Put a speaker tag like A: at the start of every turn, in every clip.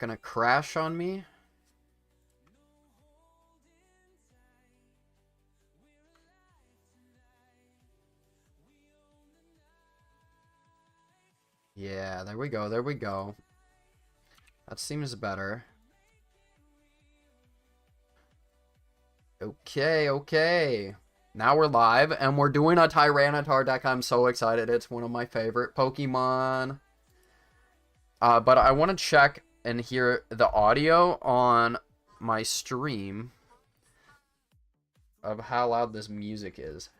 A: gonna crash on me. Yeah, there we go, there we go. That seems better. Okay, okay. Now we're live, and we're doing a Tyranitar deck. I'm so excited. It's one of my favorite Pokemon. But I want to check and hear the audio on my stream of how loud this music is.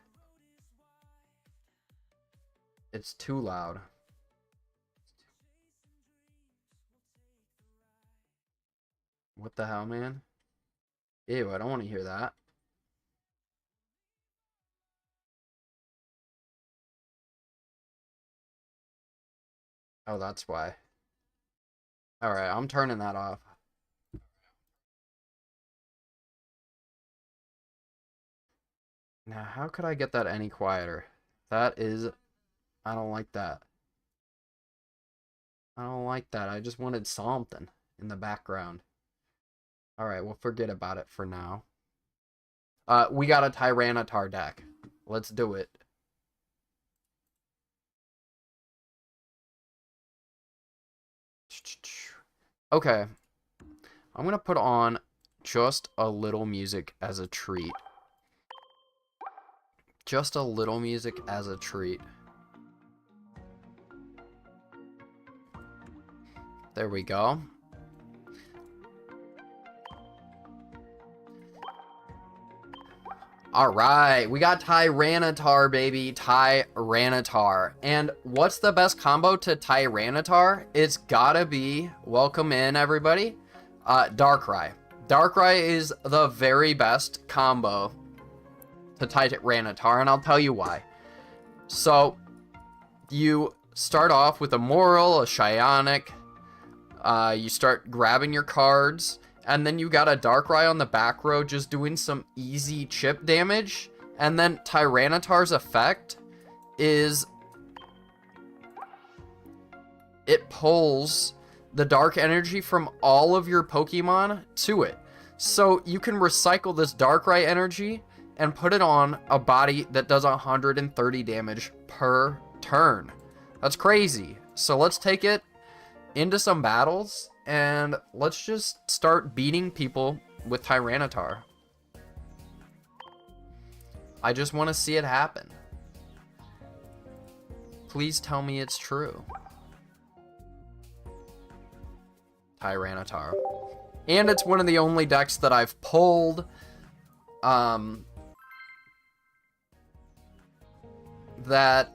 A: It's too loud. What the hell, man? Ew, I don't want to hear that. Oh, that's why. Alright, I'm turning that off. Now, how could I get that any quieter? That is... I don't like that. I don't like that. I just wanted something in the background. Alright, we'll forget about it for now. We got a Tyranitar deck. Let's do it. Okay. I'm gonna put on just a little music as a treat. Just a little music as a treat. There we go. Alright, we got Tyranitar, baby. Tyranitar. And what's the best combo to Tyranitar? It's gotta be, welcome in everybody, Darkrai. Darkrai is the very best combo to Tyranitar, and I'll tell you why. So, you start off with a Moral, a Shionic, you start grabbing your cards, and then you got a Darkrai on the back row just doing some easy chip damage. And then Tyranitar's effect is it pulls the dark energy from all of your Pokemon to it. So you can recycle this Darkrai energy and put it on a body that does 130 damage per turn. That's crazy. So let's take it into some battles. And let's just start beating people with Tyranitar. I just want to see it happen. Please tell me it's true. Tyranitar. And it's one of the only decks that I've pulled that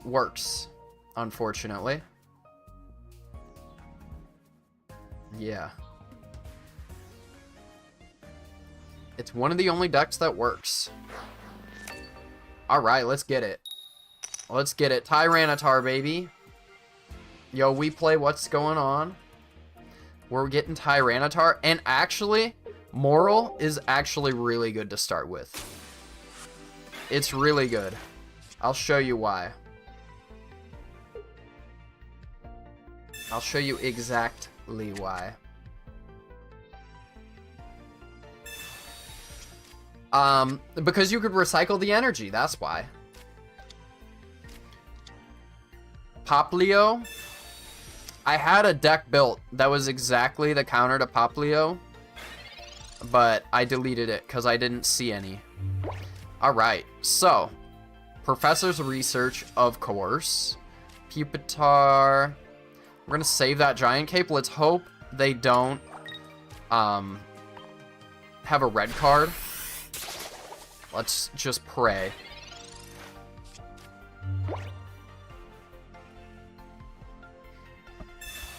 A: works, unfortunately. Yeah. It's one of the only decks that works. Alright, let's get it. Let's get it. Tyranitar, baby. Yo, we play what's going on. We're getting Tyranitar. And actually, Moral is actually really good to start with. It's really good. I'll show you why. I'll show you exactly why. Because you could recycle the energy, that's why. Poplio. I had a deck built that was exactly the counter to Poplio, but I deleted it because I didn't see any. Alright, so Professor's Research, of course. Pupitar. We're gonna save that Giant Cape. Let's hope they don't have a red card. Let's just pray.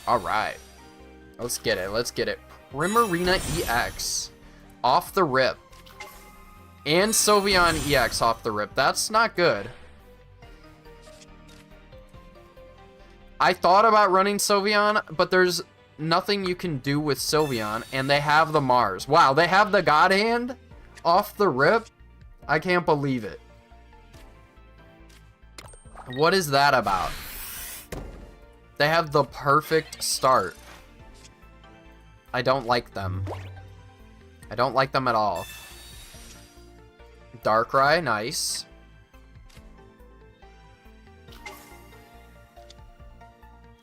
A: Alright. Let's get it. Let's get it. Primarina EX. Off the rip. And Sylveon EX off the rip. That's not good. I thought about running Sylveon, but there's nothing you can do with Sylveon, and they have the Mars. Wow, they have the God Hand off the rip? I can't believe it. What is that about? They have the perfect start. I don't like them. I don't like them at all. Darkrai, nice.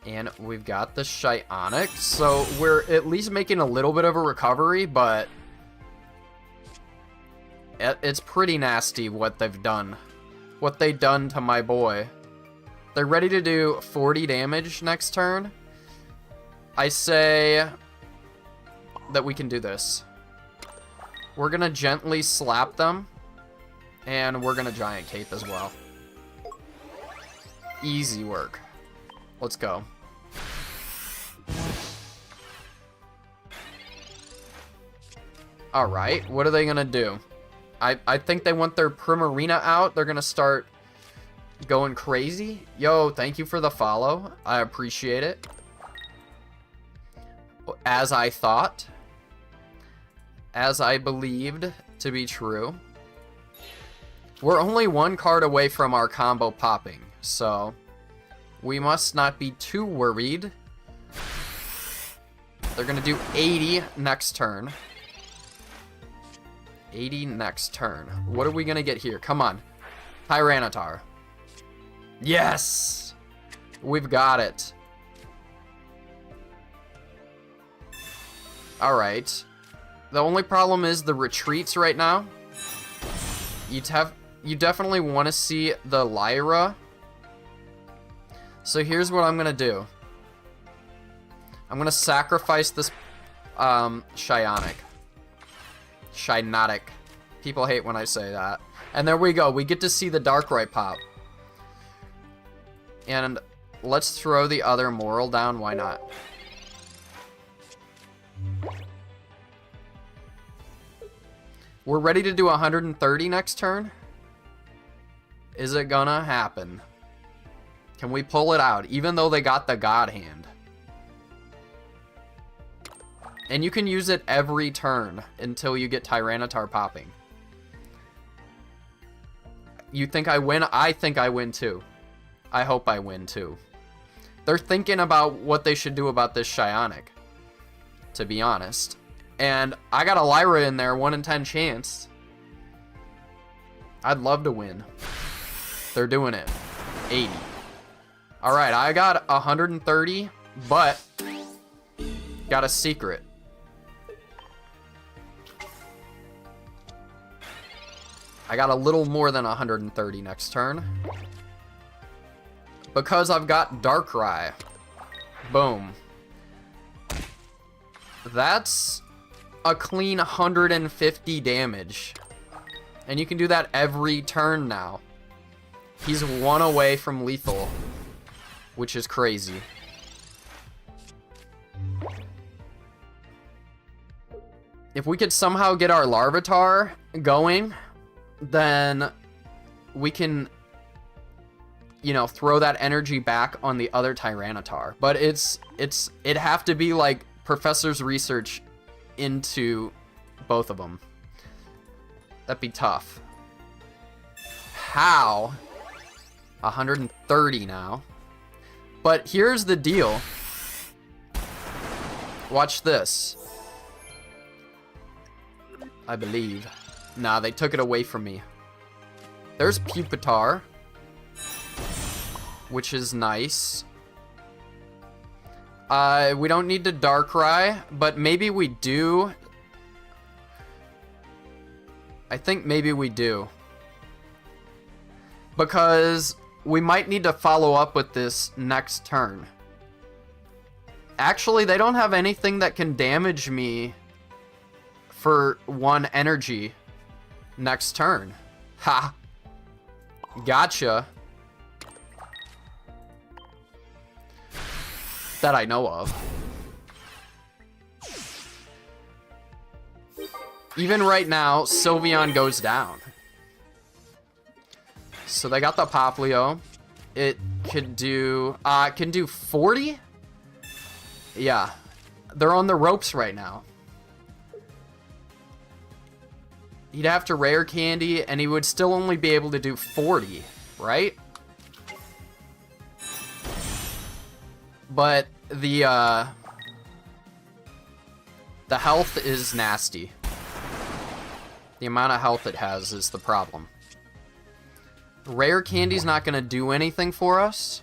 A: And we've got the Psyonix, so we're at least making a little bit of a recovery, but it's pretty nasty what they've done. What they've done to my boy. They're ready to do 40 damage next turn. I say that we can do this. We're gonna gently slap them, and we're gonna Giant Cape as well. Easy work. Let's go. Alright, what are they gonna do? I think they want their Primarina out. They're gonna start going crazy. Yo, thank you for the follow. I appreciate it. As I thought. As I believed to be true. We're only one card away from our combo popping, so we must not be too worried. They're gonna do 80 next turn. 80 next turn. What are we gonna get here? Come on. Tyranitar. Yes! We've got it. Alright. The only problem is the retreats right now. You definitely want to see the Lyra. So here's what I'm gonna do. I'm gonna sacrifice this Psyonix. Psyonix. People hate when I say that. And there we go. We get to see the Darkrai pop. And let's throw the other Moral down. Why not? We're ready to do 130 next turn. Is it gonna happen? Can we pull it out? Even though they got the God Hand. And you can use it every turn until you get Tyranitar popping. You think I win? I think I win too. I hope I win too. They're thinking about what they should do about this Psyonix, to be honest. And I got a Lyra in there, 1 in 10 chance. I'd love to win. They're doing it. 80. Alright, I got 130, but got a secret. I got a little more than 130 next turn. Because I've got Darkrai. Boom. That's a clean 150 damage. And you can do that every turn now. He's 1 away from lethal, which is crazy. If we could somehow get our Larvitar going, then we can, you know, throw that energy back on the other Tyranitar. But it'd have to be like Professor's research into both of them. That'd be tough. How? 130 now. But here's the deal. Watch this. I believe. Nah, they took it away from me. There's Pupitar, which is nice. We don't need to Darkrai, but maybe we do. I think maybe we do. Because we might need to follow up with this next turn. Actually, they don't have anything that can damage me for 1 energy next turn. Ha! Gotcha. That I know of. Even right now, Sylveon goes down. So they got the Poplio. It could do... can do 40? Yeah. They're on the ropes right now. He'd have to Rare Candy, and he would still only be able to do 40, right? But the The health is nasty. The amount of health it has is the problem. Rare candy's not going to do anything for us.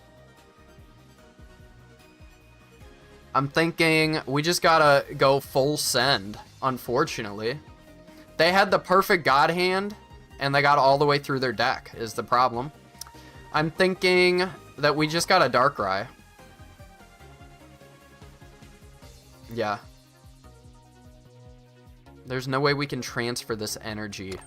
A: I'm thinking we just gotta go full send, unfortunately. They had the perfect God Hand, and they got all the way through their deck, is the problem. I'm thinking that we just got a Darkrai. Yeah. There's no way we can transfer this energy.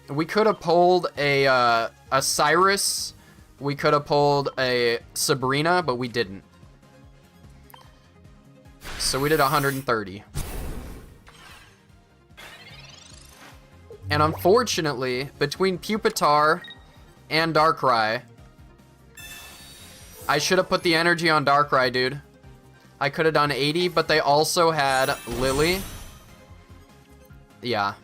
A: We could have pulled a Cyrus. We could have pulled a Sabrina, but we didn't. So we did 130. And unfortunately, between Pupitar and Darkrai, I should have put the energy on Darkrai, dude. I could have done 80, but they also had Lily. Yeah.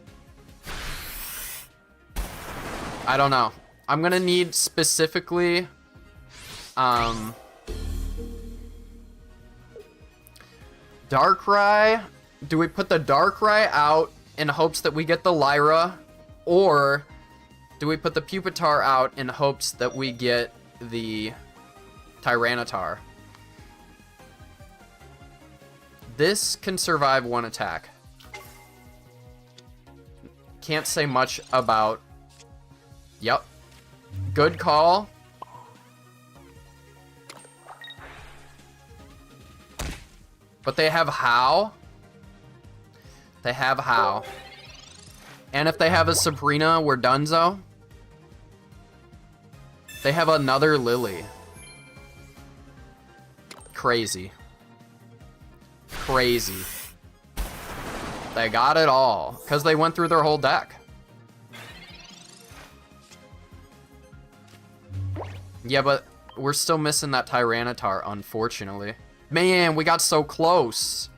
A: I don't know. I'm gonna need specifically, Darkrai. Do we put the Darkrai out in hopes that we get the Lyra, or do we put the Pupitar out in hopes that we get the Tyranitar? This can survive one attack. Can't say much about... Yep. Good call. But they have How. They have How. And if they have a Sabrina, we're donezo. They have another Lily. Crazy. Crazy. They got it all. Because they went through their whole deck. Yeah, but we're still missing that Tyranitar, unfortunately. Man, we got so close.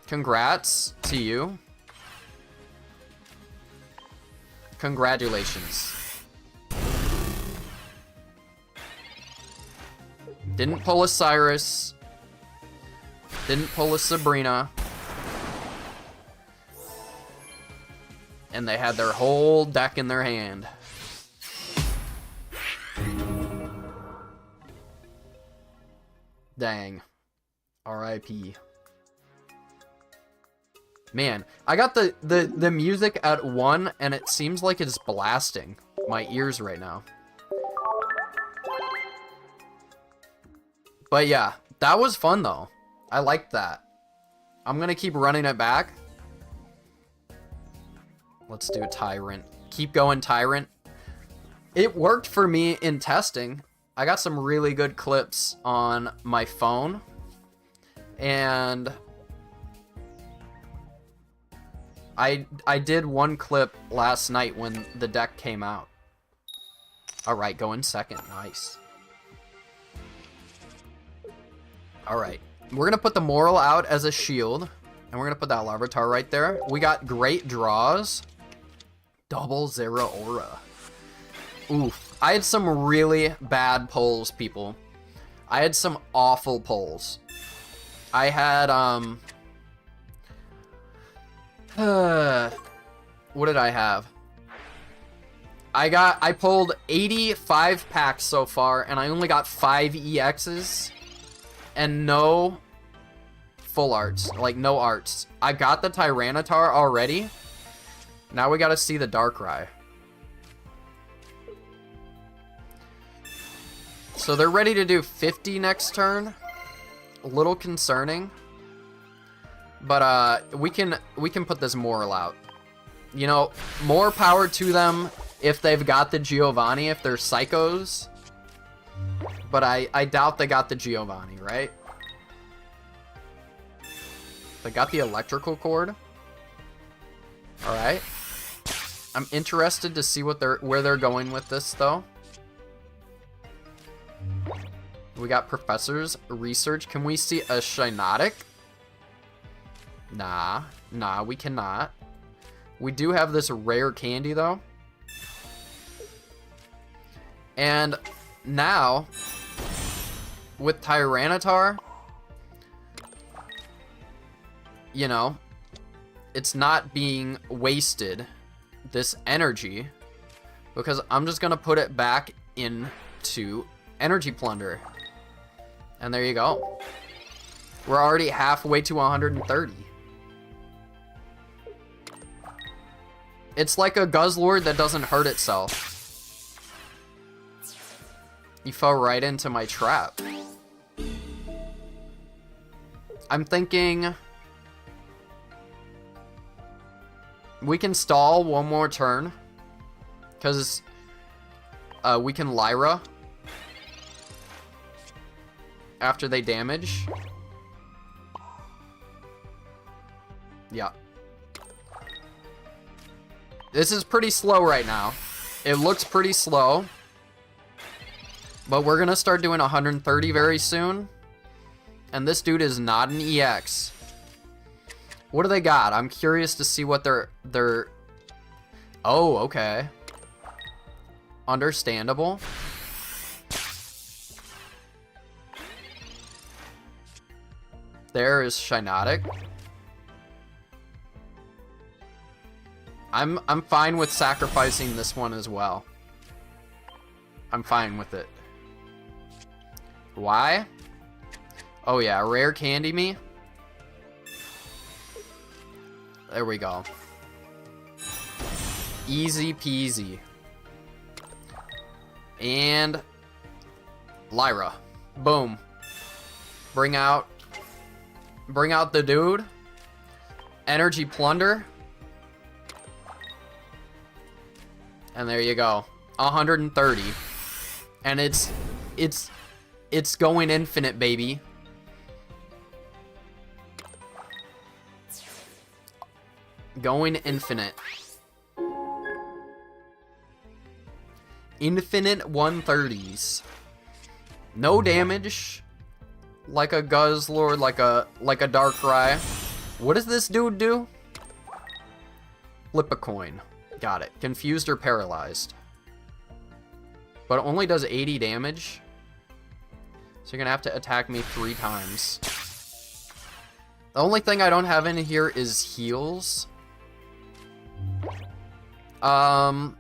A: Congrats to you. Congratulations. Didn't pull a Cyrus. Didn't pull a Sabrina. And they had their whole deck in their hand. Dang. R.I.P. Man, I got the music at 1, and it seems like it's blasting my ears right now. But yeah, that was fun, though. I liked that. I'm gonna keep running it back. Let's do Tyrant. Keep going, Tyrant. It worked for me in testing. I got some really good clips on my phone, and I did one clip last night when the deck came out. All right, go in second. Nice. All right, we're gonna put the Moral out as a shield, and we're gonna put that Larvitar right there. We got great draws. Double Zeraora. Oof. I had some really bad pulls, people. I had some awful pulls. I had, what did I have? I pulled 85 packs so far, and I only got 5 EXs, and no full arts, like no arts. I got the Tyranitar already. Now we gotta see the Darkrai. So they're ready to do 50 next turn. A little concerning. But we can put this Moral out. You know, more power to them if they've got the Giovanni, if they're psychos. But I doubt they got the Giovanni, right? They got the electrical cord. Alright. I'm interested to see what where they're going with this, though. We got Professor's Research. Can we see a Shinotic? Nah, we cannot. We do have this rare candy, though. And now, with Tyranitar, you know, it's not being wasted, this energy, because I'm just gonna put it back into Energy Plunder. And there you go. We're already halfway to 130. It's like a Guzzlord that doesn't hurt itself. You fell right into my trap. I'm thinking we can stall one more turn, because we can Lyra after they damage. Yeah. This is pretty slow right now. It looks pretty slow. But we're gonna start doing 130 very soon. And this dude is not an EX. What do they got? I'm curious to see what they're... Oh, okay. Understandable. There is Shinotic. I'm fine with sacrificing this one as well. I'm fine with it. Why? Oh yeah, rare candy me. There we go. Easy peasy. And Lyra. Boom. Bring out the dude. Energy Plunder. And there you go. 130. And it's going infinite, baby. Going infinite. Infinite 130s. No damage. Like a Guzzlord, like a Darkrai. What does this dude do? Flip a coin. Got it. Confused or paralyzed. But it only does 80 damage. So you're gonna have to attack me 3 times. The only thing I don't have in here is heals. I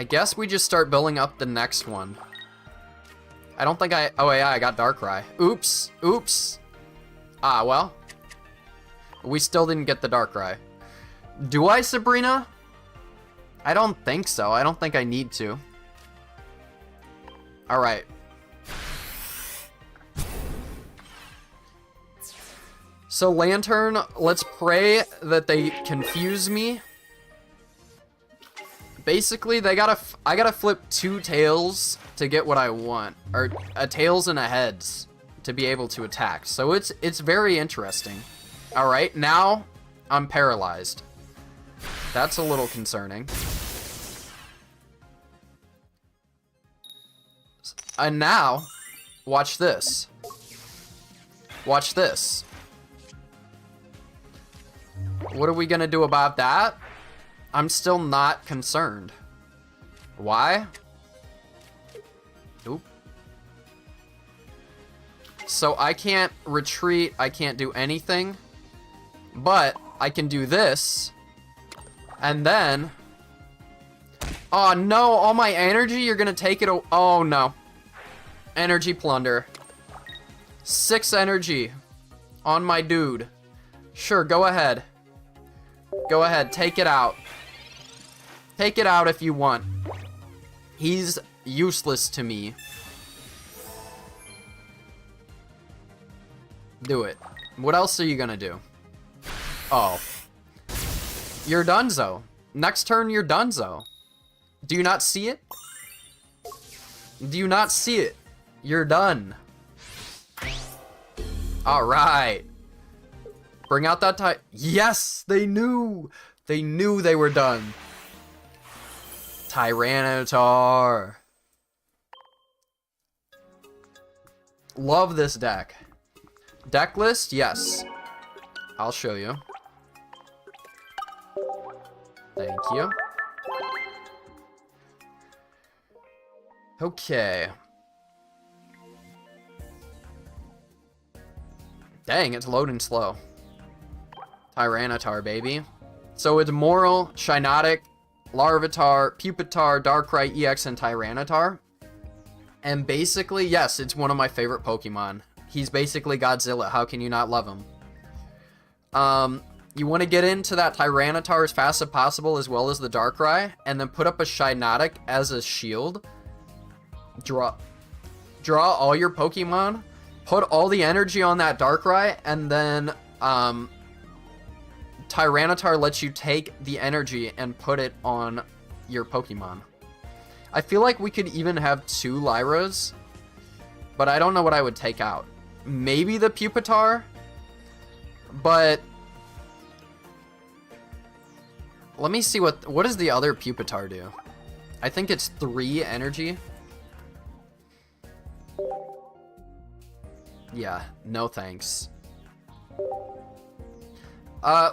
A: guess we just start building up the next one. I don't think oh yeah, I got Darkrai. Oops. Oops. Ah, well. We still didn't get the Darkrai. Do I, Sabrina? I don't think so. I don't think I need to. Alright. So Lantern, let's pray that they confuse me. Basically, I gotta flip 2 tails to get what I want. Or a tails and a heads to be able to attack. So it's very interesting. Alright, now I'm paralyzed. That's a little concerning. And now, watch this. Watch this. What are we gonna do about that? I'm still not concerned. Why? Oop. So I can't retreat, I can't do anything. But I can do this. And then... Oh no, all my energy, you're gonna take it. Oh no. Energy Plunder. 6 energy on my dude. Sure, go ahead. Go ahead, take it out. Take it out if you want. He's useless to me. Do it. What else are you gonna do? Oh. You're donezo. Next turn, you're donezo. Do you not see it? Do you not see it? You're done. Alright. Bring out that type. Yes! They knew! They knew they were done. Tyranitar. Love this deck. Deck list? Yes. I'll show you. Thank you. Okay. Dang, it's loading slow. Tyranitar, baby. So it's Moral, Shiinotic, Larvitar, Pupitar, Darkrai, EX, and Tyranitar. And basically, yes, it's one of my favorite Pokemon. He's basically Godzilla. How can you not love him? You want to get into that Tyranitar as fast as possible, as well as the Darkrai, and then put up a Shiinotic as a shield. Draw all your Pokemon, put all the energy on that Darkrai, and then Tyranitar lets you take the energy and put it on your Pokemon. I feel like we could even have 2 Lyras, but I don't know what I would take out. Maybe the Pupitar, but let me see what does the other Pupitar do? I think it's 3 energy. Yeah, no thanks.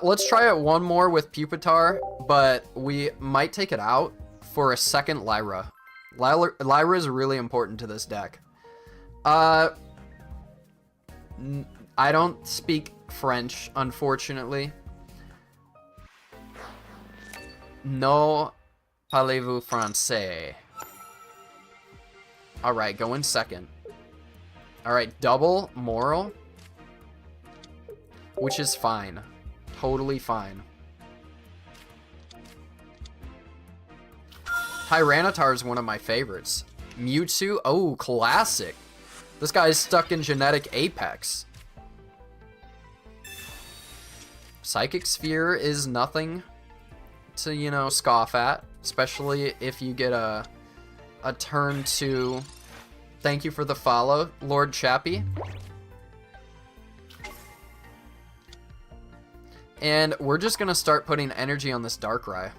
A: Let's try it one more with Pupitar, but we might take it out for a second Lyra. Lyra is really important to this deck. I don't speak French, unfortunately. No parlez-vous français? Alright, go in second. Alright, double Moral, which is fine. Totally fine. Tyranitar is one of my favorites. Mewtwo, oh, classic. This guy is stuck in genetic apex. Psychic Sphere is nothing to, you know, scoff at, especially if you get a turn 2. Thank you for the follow, Lord Chappie. And we're just gonna start putting energy on this Darkrai.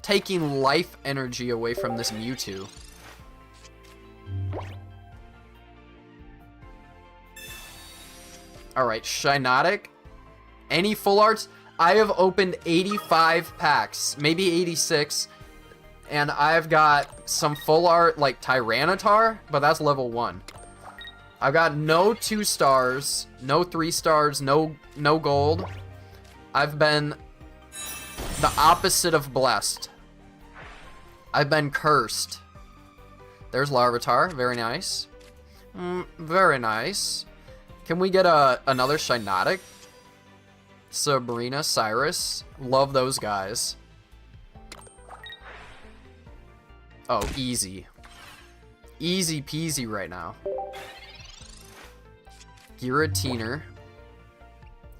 A: Taking life energy away from this Mewtwo. Alright, Shiinotic. Any full arts? I have opened 85 packs, maybe 86. And I've got some full art like Tyranitar, but that's level 1. I've got no 2 stars, no 3 stars, no gold. I've been the opposite of blessed. I've been cursed. There's Larvitar, very nice. Very nice. Can we get another Shiinotic? Sabrina, Cyrus, love those guys. Oh, easy. Easy peasy right now. Giratina.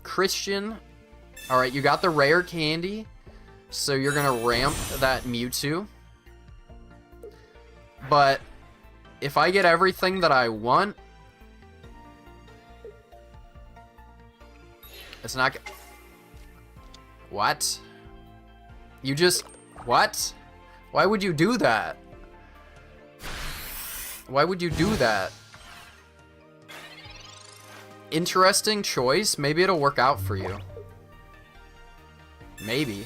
A: Christian. Alright, you got the rare candy. So you're going to ramp that Mewtwo. But if I get everything that I want, it's not... What? You just... What? Why would you do that? Why would you do that? Interesting choice. Maybe it'll work out for you. Maybe.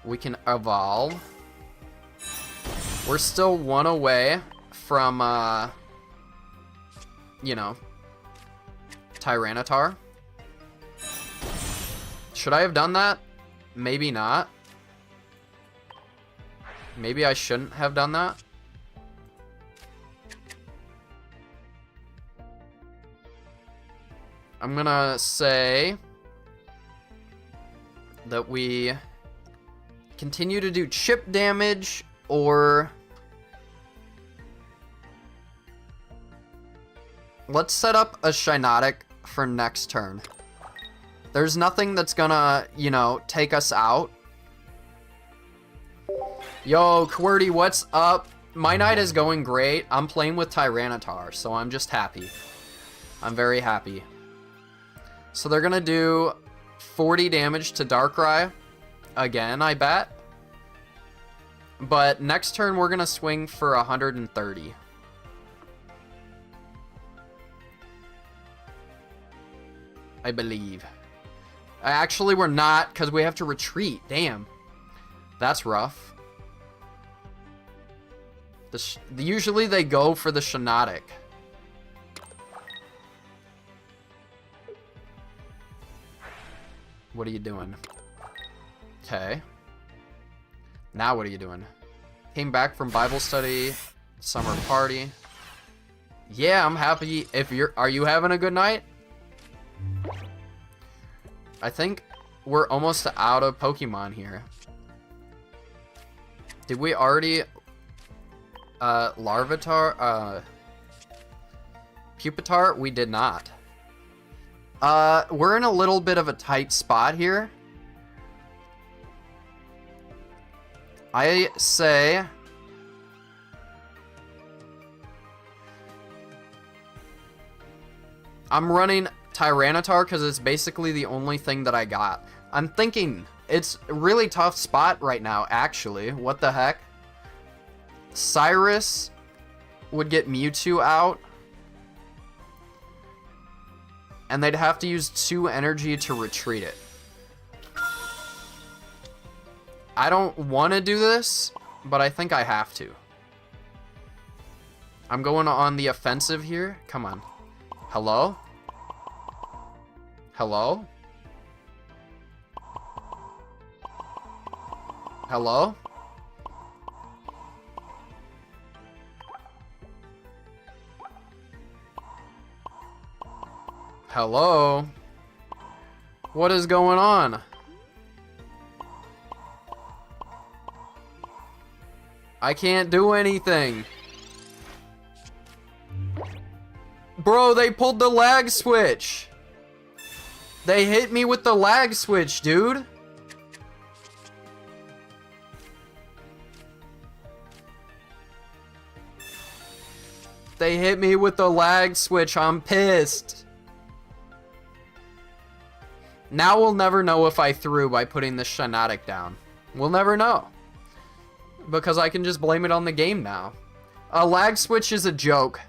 A: We can evolve. We're still 1 away from, you know, Tyranitar. Should I have done that? Maybe not. Maybe I shouldn't have done that. I'm gonna say that we continue to do chip damage, or let's set up a Shiinotic for next turn. There's nothing that's gonna, you know, take us out. Yo, QWERTY, what's up? My night is going great. I'm playing with Tyranitar, so I'm just happy. I'm very happy. So they're gonna do 40 damage to Darkrai. Again, I bet. But next turn, we're gonna swing for 130. I believe. Actually, we're not, because we have to retreat. Damn. That's rough. Usually they go for the Shiinotic. What are you doing? Okay. Now what are you doing? Came back from Bible study, summer party. Yeah, I'm happy. Are you having a good night? I think we're almost out of Pokemon here. Did we already Larvitar, Pupitar? We did not. We're in a little bit of a tight spot here. I say I'm running Tyranitar because it's basically the only thing that I got. I'm thinking it's a really tough spot right now, actually. What the heck? Cyrus would get Mewtwo out. And they'd have to use 2 energy to retreat it. I don't want to do this, but I think I have to. I'm going on the offensive here. Come on. Hello? Hello? Hello? Hello? What is going on? I can't do anything. Bro, they pulled the lag switch. They hit me with the lag switch, dude. They hit me with the lag switch. I'm pissed. Now we'll never know if I threw by putting the Shiinotic down. We'll never know. Because I can just blame it on the game now. A lag switch is a joke.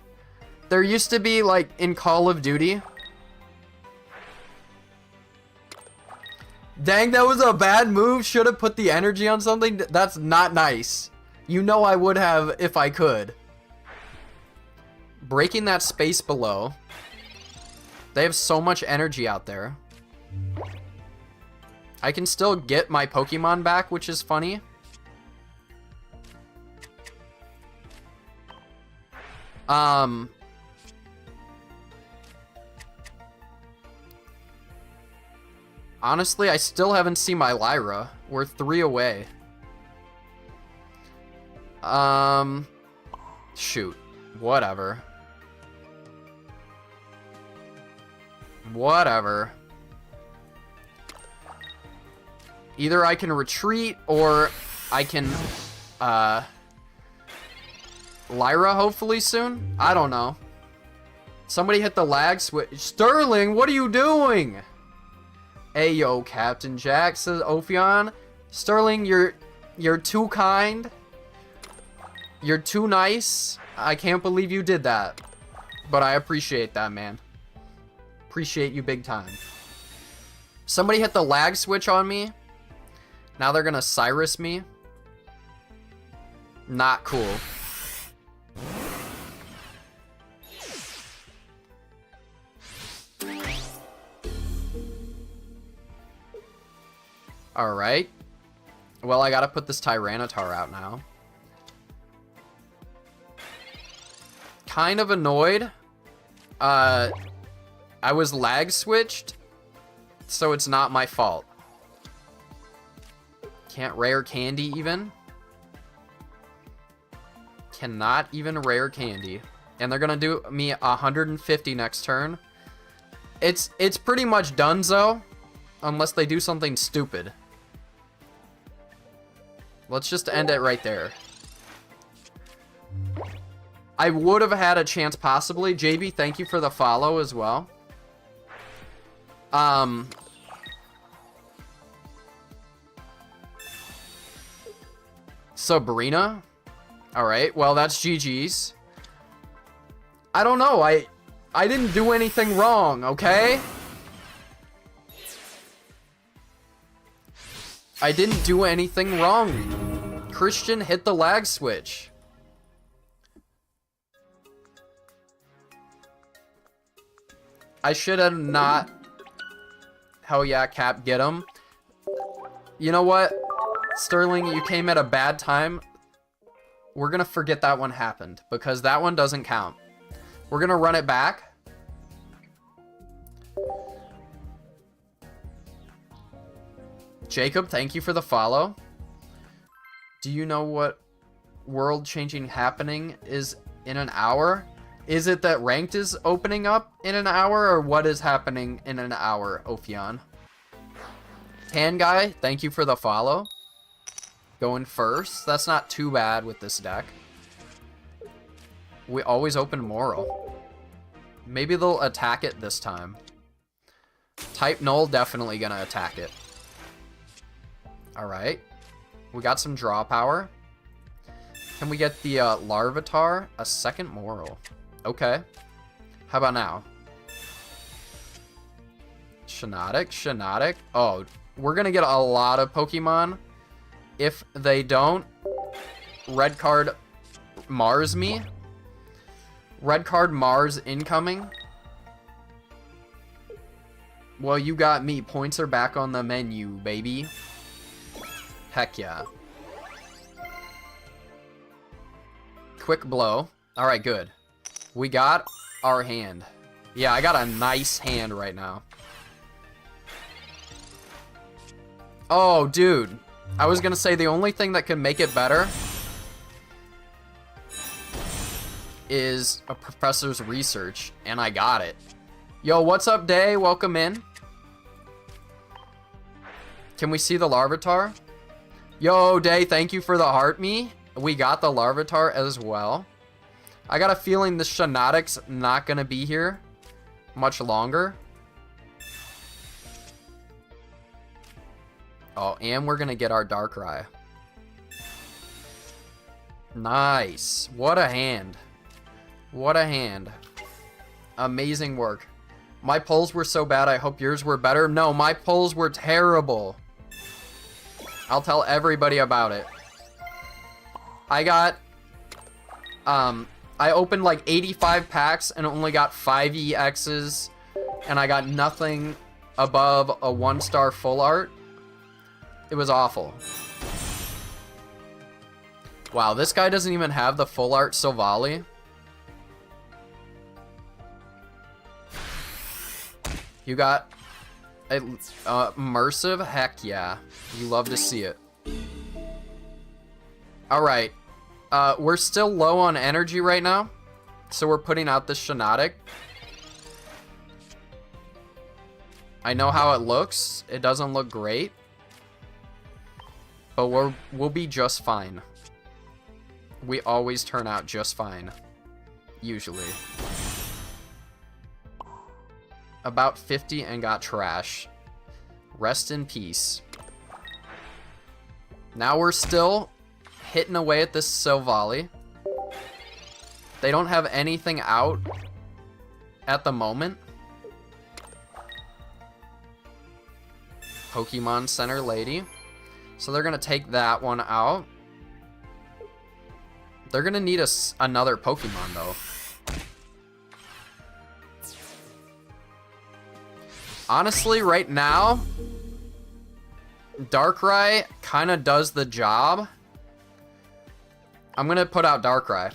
A: There used to be, like, in Call of Duty. Dang, that was a bad move. Should have put the energy on something. That's not nice. You know I would have if I could. Breaking that space below. They have so much energy out there. I can still get my Pokemon back, which is funny. Honestly, I still haven't seen my Lyra. We're 3 away. Shoot. Whatever. Whatever. Either I can retreat or I can, Lyra hopefully soon? I don't know. Somebody hit the lag switch. Sterling, what are you doing? Ayo, Captain Jack, says Ophion. Sterling, you're too kind. You're too nice. I can't believe you did that. But I appreciate that, man. Appreciate you big time. Somebody hit the lag switch on me. Now they're gonna Cyrus me. Not cool. Alright. Well, I gotta put this Tyranitar out now. Kind of annoyed. I was lag switched, so it's not my fault. Can't rare candy even. Cannot even rare candy. And they're gonna do me 150 next turn. It's pretty much donezo, unless they do something stupid. Let's just end it right there. I would have had a chance possibly. JB, thank you for the follow as well. Sabrina? Alright, well that's GG's. I don't know, I didn't do anything wrong, okay? I didn't do anything wrong. Christian hit the lag switch. I should have not... Hell yeah, Cap, get him. You know what? Sterling, you came at a bad time. We're gonna forget that one happened, because that one doesn't count. We're gonna run it back. Jacob, thank you for the follow. Do you know what world-changing happening is in an hour? Is it that ranked is opening up in an hour, or what is happening in an hour, Ophion? Tan Guy, thank you for the follow. Going first. That's not too bad with this deck. We always open Moral. Maybe they'll attack it this time. Type Null, definitely gonna attack it. Alright. We got some draw power. Can we get the Larvitar? A second Moral. Okay. How about now? Shiinotic. Oh, we're gonna get a lot of Pokemon. If they don't, red card Mars me. Red card Mars incoming. Well, you got me. Points are back on the menu, baby. Heck yeah. Quick blow. Alright, good. We got our hand. Yeah, I got a nice hand right now. Oh, dude. I was gonna say the only thing that can make it better is a professor's research, and I got it. Yo, what's up, Day? Welcome in. Can we see the Larvitar? Yo, Day, thank you for the heart me. We got the Larvitar as well. I got a feeling the Shiinotic's not gonna be here much longer. Oh, and we're gonna get our Darkrai. Nice. What a hand. What a hand. Amazing work. My pulls were so bad, I hope yours were better. No, my pulls were terrible. I'll tell everybody about it. I got... I opened like 85 packs and only got 5 EXs. And I got nothing above a 1-star full art. It was awful. Wow, this guy doesn't even have the full art Silvally. You got a immersive? Heck yeah. You love to see it. Alright. We're still low on energy right now. So we're putting out this Shiinotic. I know how it looks. It doesn't look great. But we'll be just fine. We always turn out just fine. Usually. About 50 and got trash. Rest in peace. Now we're still hitting away at this Silvally. They don't have anything out at the moment. Pokemon Center Lady. So they're going to take that one out. They're going to need another Pokemon, though. Honestly, right now, Darkrai kind of does the job. I'm going to put out Darkrai.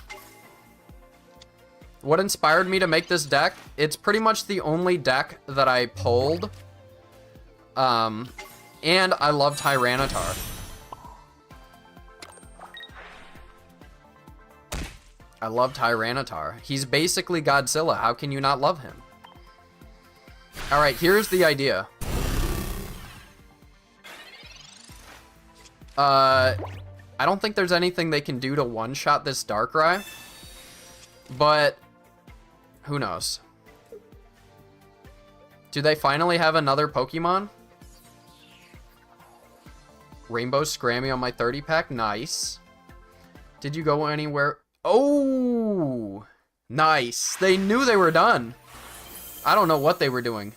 A: What inspired me to make this deck? It's pretty much the only deck that I pulled. And I love Tyranitar. I love Tyranitar. He's basically Godzilla. How can you not love him? Alright, here's the idea. I don't think there's anything they can do to one-shot this Darkrai. But who knows? Do they finally have another Pokemon? Rainbow Scrammy on my 30 pack. Nice. Did you go anywhere? Oh, nice. They knew they were done. I don't know what they were doing.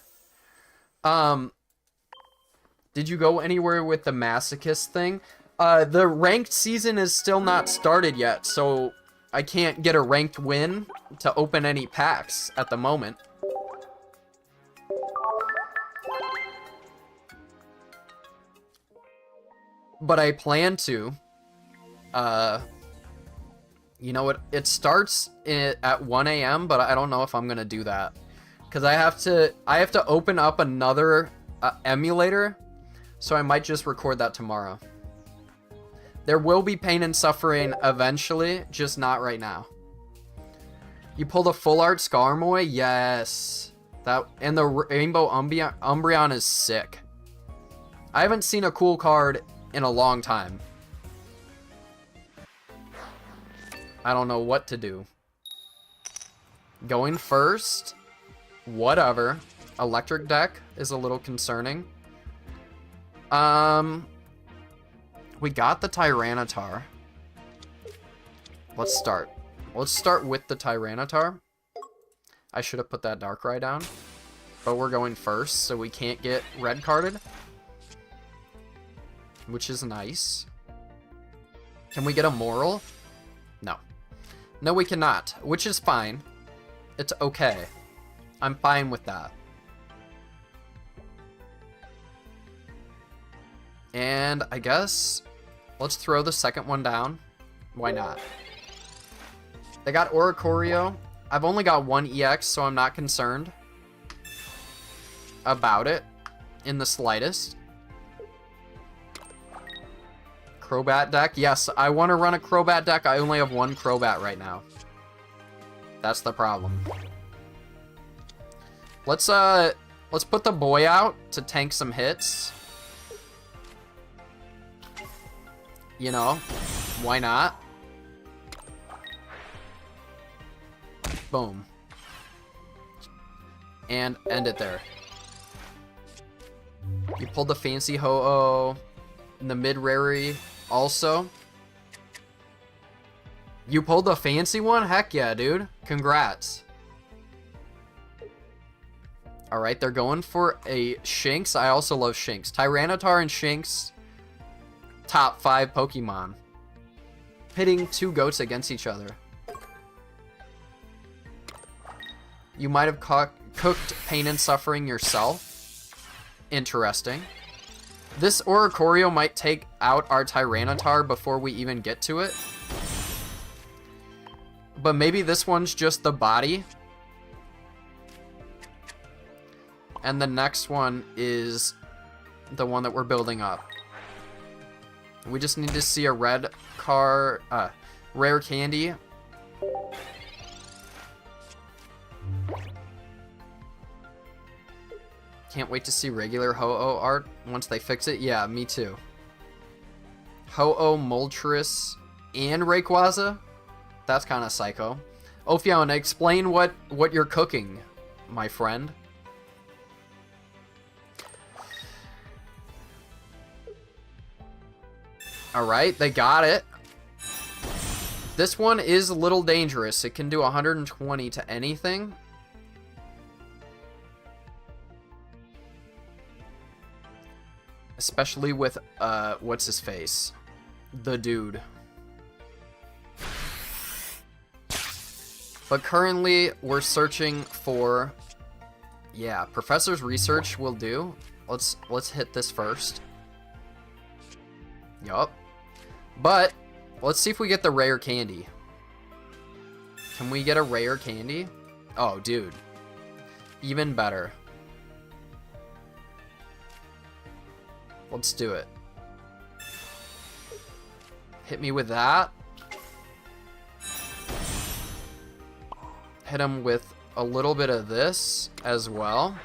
A: Did you go anywhere with the Masochist thing? The ranked season is still not started yet, so I can't get a ranked win to open any packs at the moment. But I plan to. You know what? It starts at 1 a.m., but I don't know if I'm gonna do that. Because I have to open up another emulator, so I might just record that tomorrow. There will be pain and suffering eventually, just not right now. You pulled a full art Skarmory? Yes. And the Rainbow Umbreon is sick. I haven't seen a cool card in a long time. I don't know what to do. Going first? Whatever. Electric deck is a little concerning. We got the Tyranitar. Let's start. Let's start with the Tyranitar. I should have put that Darkrai down. But we're going first, so we can't get red carded. Which is nice. Can we get a Moral? No. No, we cannot. Which is fine. It's okay. I'm fine with that. And I guess let's throw the second one down. Why not? They got Oricorio. I've only got one EX, so I'm not concerned about it in the slightest. Crobat deck. Yes, I want to run a Crobat deck. I only have one Crobat right now. That's the problem. Let's put the boy out to tank some hits. You know, why not? Boom. And end it there. You pulled the fancy Ho-Oh in the mid-rarey also. You pulled the fancy one? Heck yeah, dude. Congrats. Alright, they're going for a Shinx. I also love Shinx. Tyranitar and Shinx, top 5 Pokemon. Pitting two goats against each other. You might have cooked pain and suffering yourself. Interesting. This Oricorio might take out our Tyranitar before we even get to it. But maybe this one's just the body. And the next one is the one that we're building up. We just need to see a red rare candy. Can't wait to see regular Ho-Oh art once they fix it. Yeah, me too. Ho-Oh, Moltres, and Rayquaza? That's kind of psycho. Ophion, explain what you're cooking, my friend. Alright, they got it. This one is a little dangerous. It can do 120 to anything. Especially with, what's his face? The dude. But currently, we're searching for... Yeah, Professor's Research will do. Let's hit this first. Yup. But, let's see if we get the rare candy. Can we get a rare candy? Oh, dude. Even better. Let's do it. Hit me with that. Hit him with a little bit of this as well.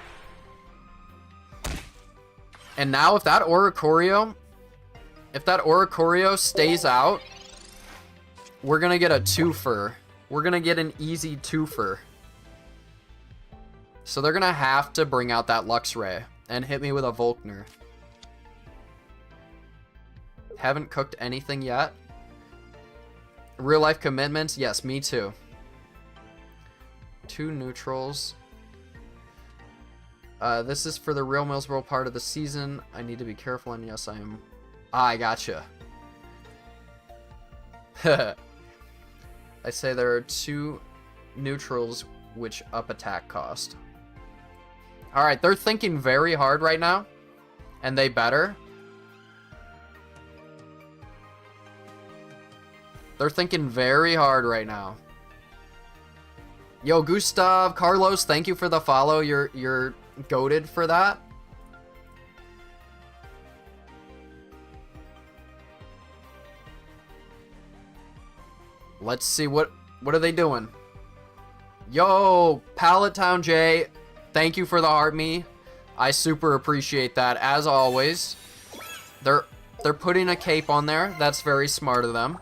A: And now if that Oricorio stays out, we're gonna get a twofer. We're gonna get an easy twofer. So they're gonna have to bring out that Luxray and hit me with a Volkner. Haven't cooked anything yet. Real life commitments? Yes, me too. 2 neutrals. This is for the Real Millsboro part of the season. I need to be careful, and yes, I am. Ah, I gotcha. I say there are 2 neutrals which up attack cost. Alright, they're thinking very hard right now. And they better. They're thinking very hard right now. Yo, Gustav, Carlos, thank you for the follow. You're goated for that. Let's see what are they doing. Yo, Pallet Town J, thank you for the heart me. I super appreciate that as always. They're putting a cape on there. That's very smart of them.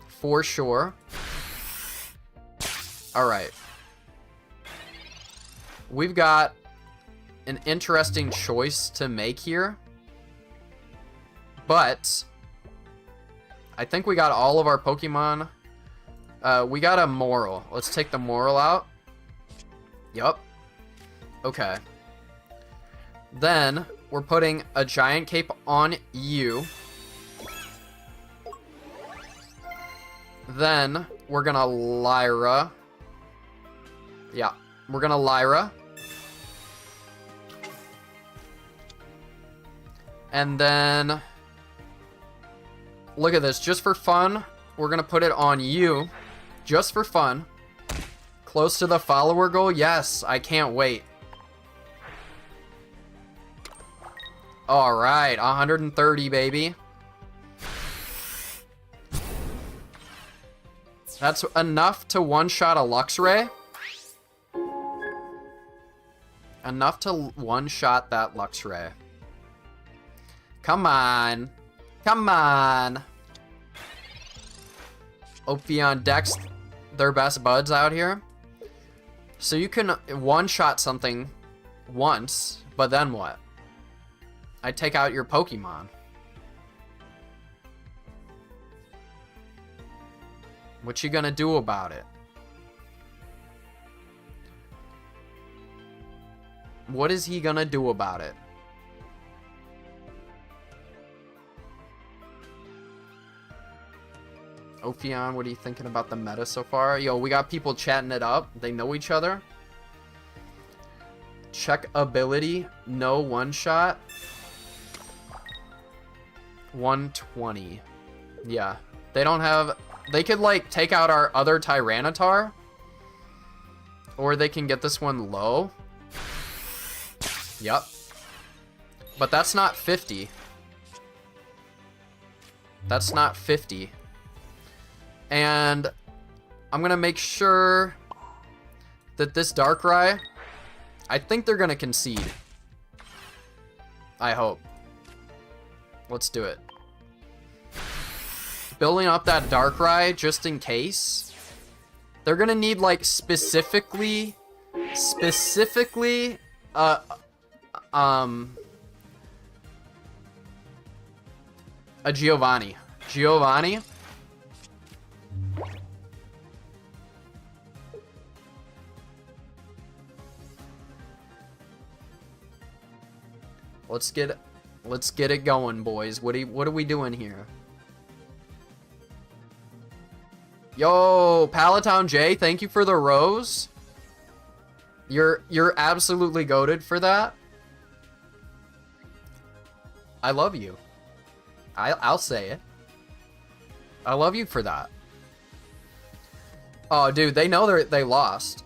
A: For sure. All right. We've got an interesting choice to make here. But I think we got all of our Pokemon. We got a Moral. Let's take the Moral out. Yup. Okay. Then we're putting a giant cape on you. Then we're gonna Lyra. Yeah, we're gonna Lyra. And then look at this, just for fun, we're gonna put it on you. Just for fun. Close to the follower goal? Yes, I can't wait. Alright, 130, baby. That's enough to one-shot a Luxray. Enough to one-shot that Luxray. Come on. Come on. Ophion Dex, their best buds out here. So you can one-shot something once, but then what? I take out your Pokemon. What you gonna do about it? What is he gonna do about it? Ophion, what are you thinking about the meta so far? Yo, we got people chatting it up. They know each other. Check ability. No one-shot. 120. Yeah. They don't have... They could, like, take out our other Tyranitar. Or they can get this one low. Yep. But that's not 50. That's not 50. And I'm going to make sure that this Darkrai... I think they're going to concede. I hope. Let's do it. Building up that Darkrai just in case. They're going to need, like, specifically... a Giovanni. Giovanni. Let's get it going, boys. What are we doing here? Yo, Palatown J, thank you for the rose. You're absolutely goated for that. I love you. I'll say it. I love you for that. Oh, dude, they know they lost.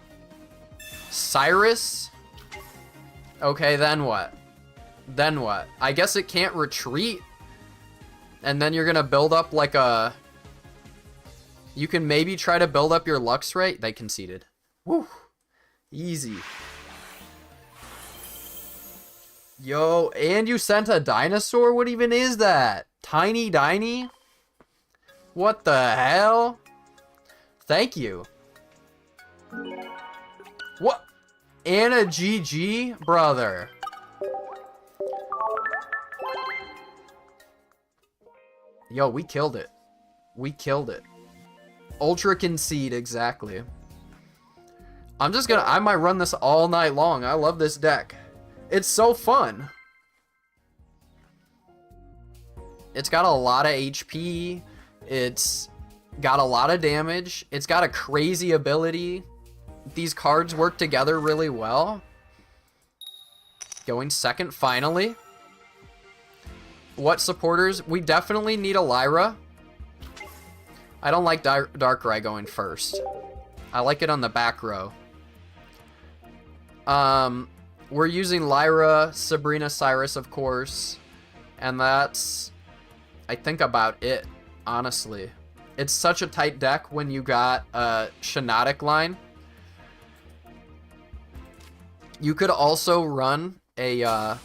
A: Cyrus? Okay, then what? Then what? I guess it can't retreat. And then you're gonna build up like a... You can maybe try to build up your Luxray. They conceded. Woo. Easy. Yo, and you sent a dinosaur? What even is that? Tiny Diny? What the hell? Thank you. What? And a GG? Brother. Yo, we killed it. We killed it. Ultra concede, exactly. I might run this all night long. I love this deck. It's so fun. It's got a lot of HP. It's got a lot of damage. It's got a crazy ability. These cards work together really well. Going second, finally. What supporters? We definitely need a Lyra. I don't like Darkrai going first. I like it on the back row. We're using Lyra, Sabrina, Cyrus, of course. And that's, I think, about it, honestly. It's such a tight deck when you got a Shiinotic line. You could also run a,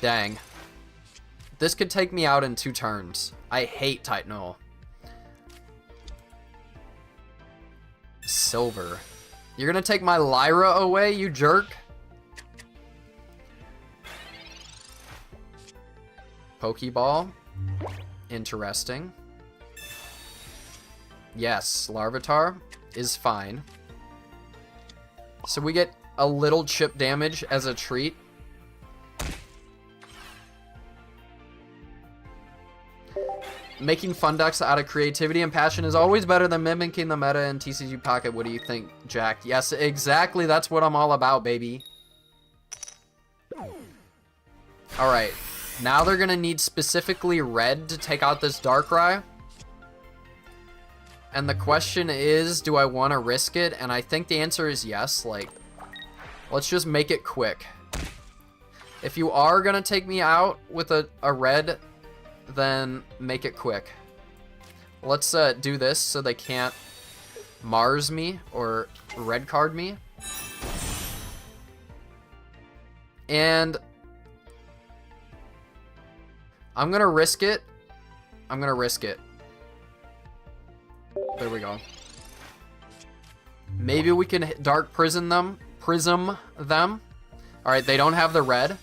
A: dang. This could take me out in 2 turns. I hate Titanol. Silver. You're gonna take my Lyra away, you jerk? Pokeball. Interesting. Yes, Larvitar is fine. So we get a little chip damage as a treat. Making fun decks out of creativity and passion is always better than mimicking the meta in tcgpocket. What do you think, Jack? Yes, exactly. That's what I'm all about, baby. Alright. Now they're going to need specifically red to take out this Darkrai. And the question is, do I want to risk it? And I think the answer is yes. Like, let's just make it quick. If you are going to take me out with a red, then make it quick. Let's do this so they can't Mars me or red card me. And I'm going to risk it. I'm going to risk it. There we go. Maybe we can Dark Prism them. Alright, they don't have the red.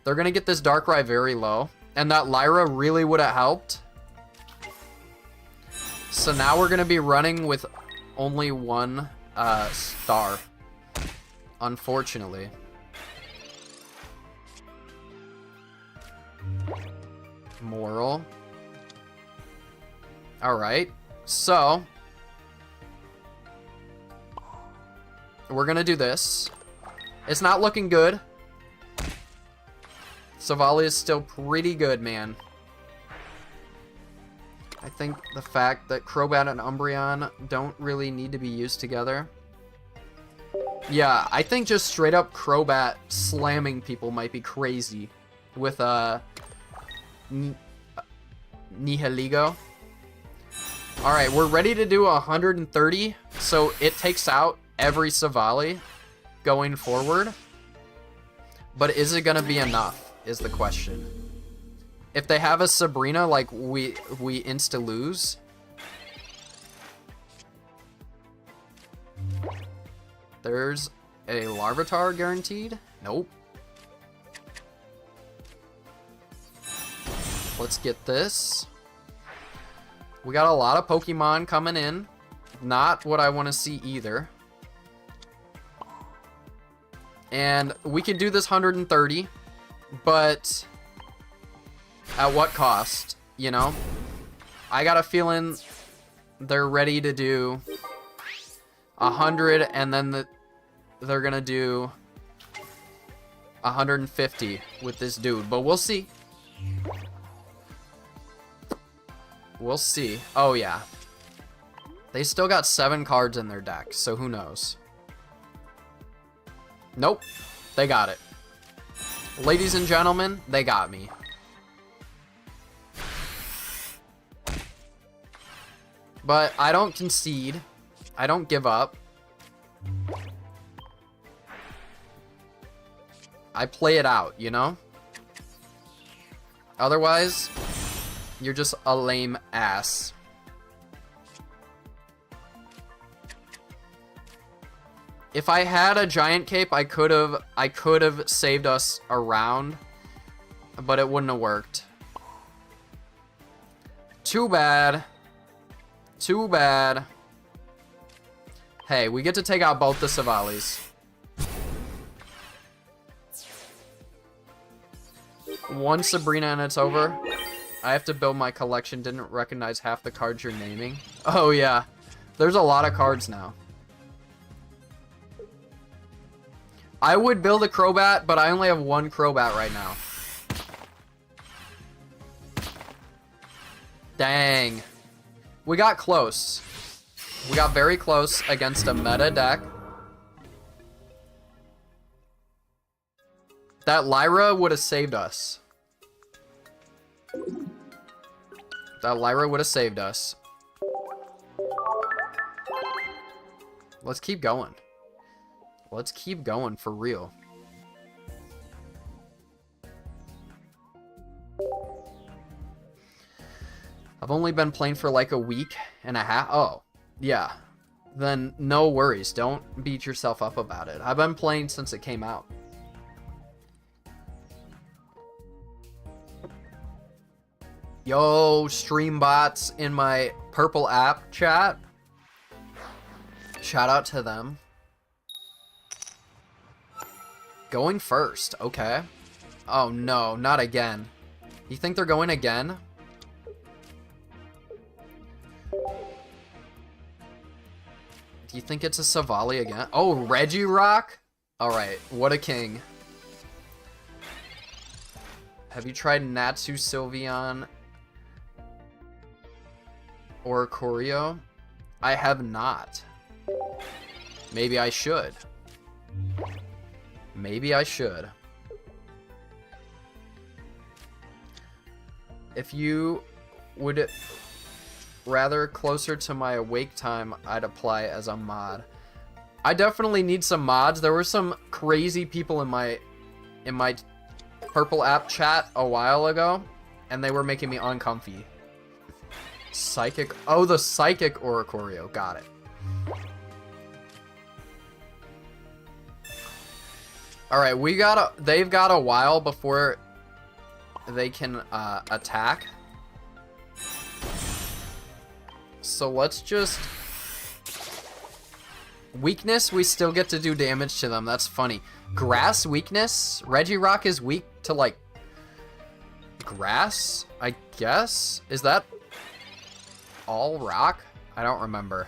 A: They're going to get this Darkrai very low. And that Lyra really would have helped. So now we're going to be running with only 1 star. Unfortunately. Moral. Alright. So. We're going to do this. It's not looking good. Savali is still pretty good, man. I think the fact that Crobat and Umbreon don't really need to be used together. Yeah, I think just straight up Crobat slamming people might be crazy with Nihiligo. Alright, we're ready to do 130, so it takes out every Savali going forward. But is it going to be enough? Is the question. If they have a Sabrina, like, we insta-lose. There's a Larvitar guaranteed? Nope. Let's get this. We got a lot of Pokemon coming in. Not what I want to see either. And we can do this 130. But at what cost, you know? I got a feeling they're ready to do 100 and then they're gonna do 150 with this dude. But we'll see. We'll see. Oh, yeah. They still got 7 cards in their deck, so who knows? Nope. They got it. Ladies and gentlemen, they got me. But I don't concede. I don't give up. I play it out, you know? Otherwise, you're just a lame ass. If I had a giant cape, I could have saved us a round, but it wouldn't have worked. Too bad. Too bad. Hey, we get to take out both the Savalis. One Sabrina and it's over. I have to build my collection. Didn't recognize half the cards you're naming. Oh yeah, there's a lot of cards now. I would build a Crobat, but I only have 1 Crobat right now. Dang. We got close. We got very close against a meta deck. That Lyra would have saved us. That Lyra would have saved us. Let's keep going. Let's keep going for real. I've only been playing for like a week and a half. Oh, yeah. Then no worries. Don't beat yourself up about it. I've been playing since it came out. Yo, stream bots in my purple app chat. Shout out to them. Going first. Okay. Oh no, not again. You think they're going again? Do you think it's a Savali again? Oh, Regirock? Alright, what a king. Have you tried Natsu Sylveon or Choreo? I have not. Maybe I should. Maybe I should. If you would rather closer to my awake time, I'd apply as a mod. I definitely need some mods. There were some crazy people in my purple app chat a while ago, and they were making me uncomfy. Psychic. Oh, the Psychic Oricorio. Got it. All right, they've got a while before they can attack. So let's just... Weakness, we still get to do damage to them. That's funny. Grass weakness? Regirock is weak to, like, grass, I guess? Is that all rock? I don't remember.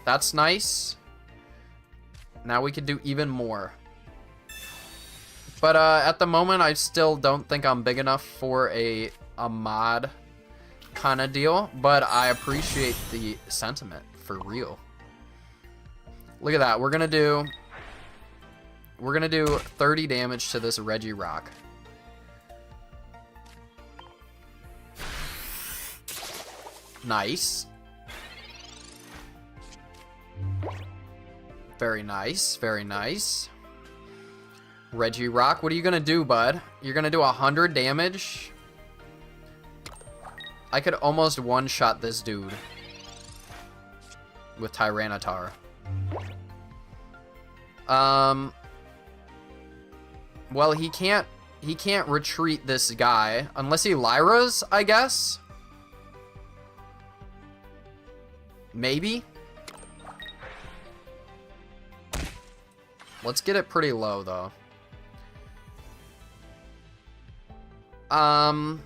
A: That's nice. Now we can do even more. But at the moment, I still don't think I'm big enough for a mod kind of deal. But I appreciate the sentiment, for real. Look at that. We're gonna do 30 damage to this Regirock. Nice. Very nice, very nice. Regirock, what are you gonna do, bud? You're gonna do 100 damage? I could almost one-shot this dude with Tyranitar. Well, he can't retreat this guy unless he Lyra's, I guess. Maybe. Let's get it pretty low, though. I'm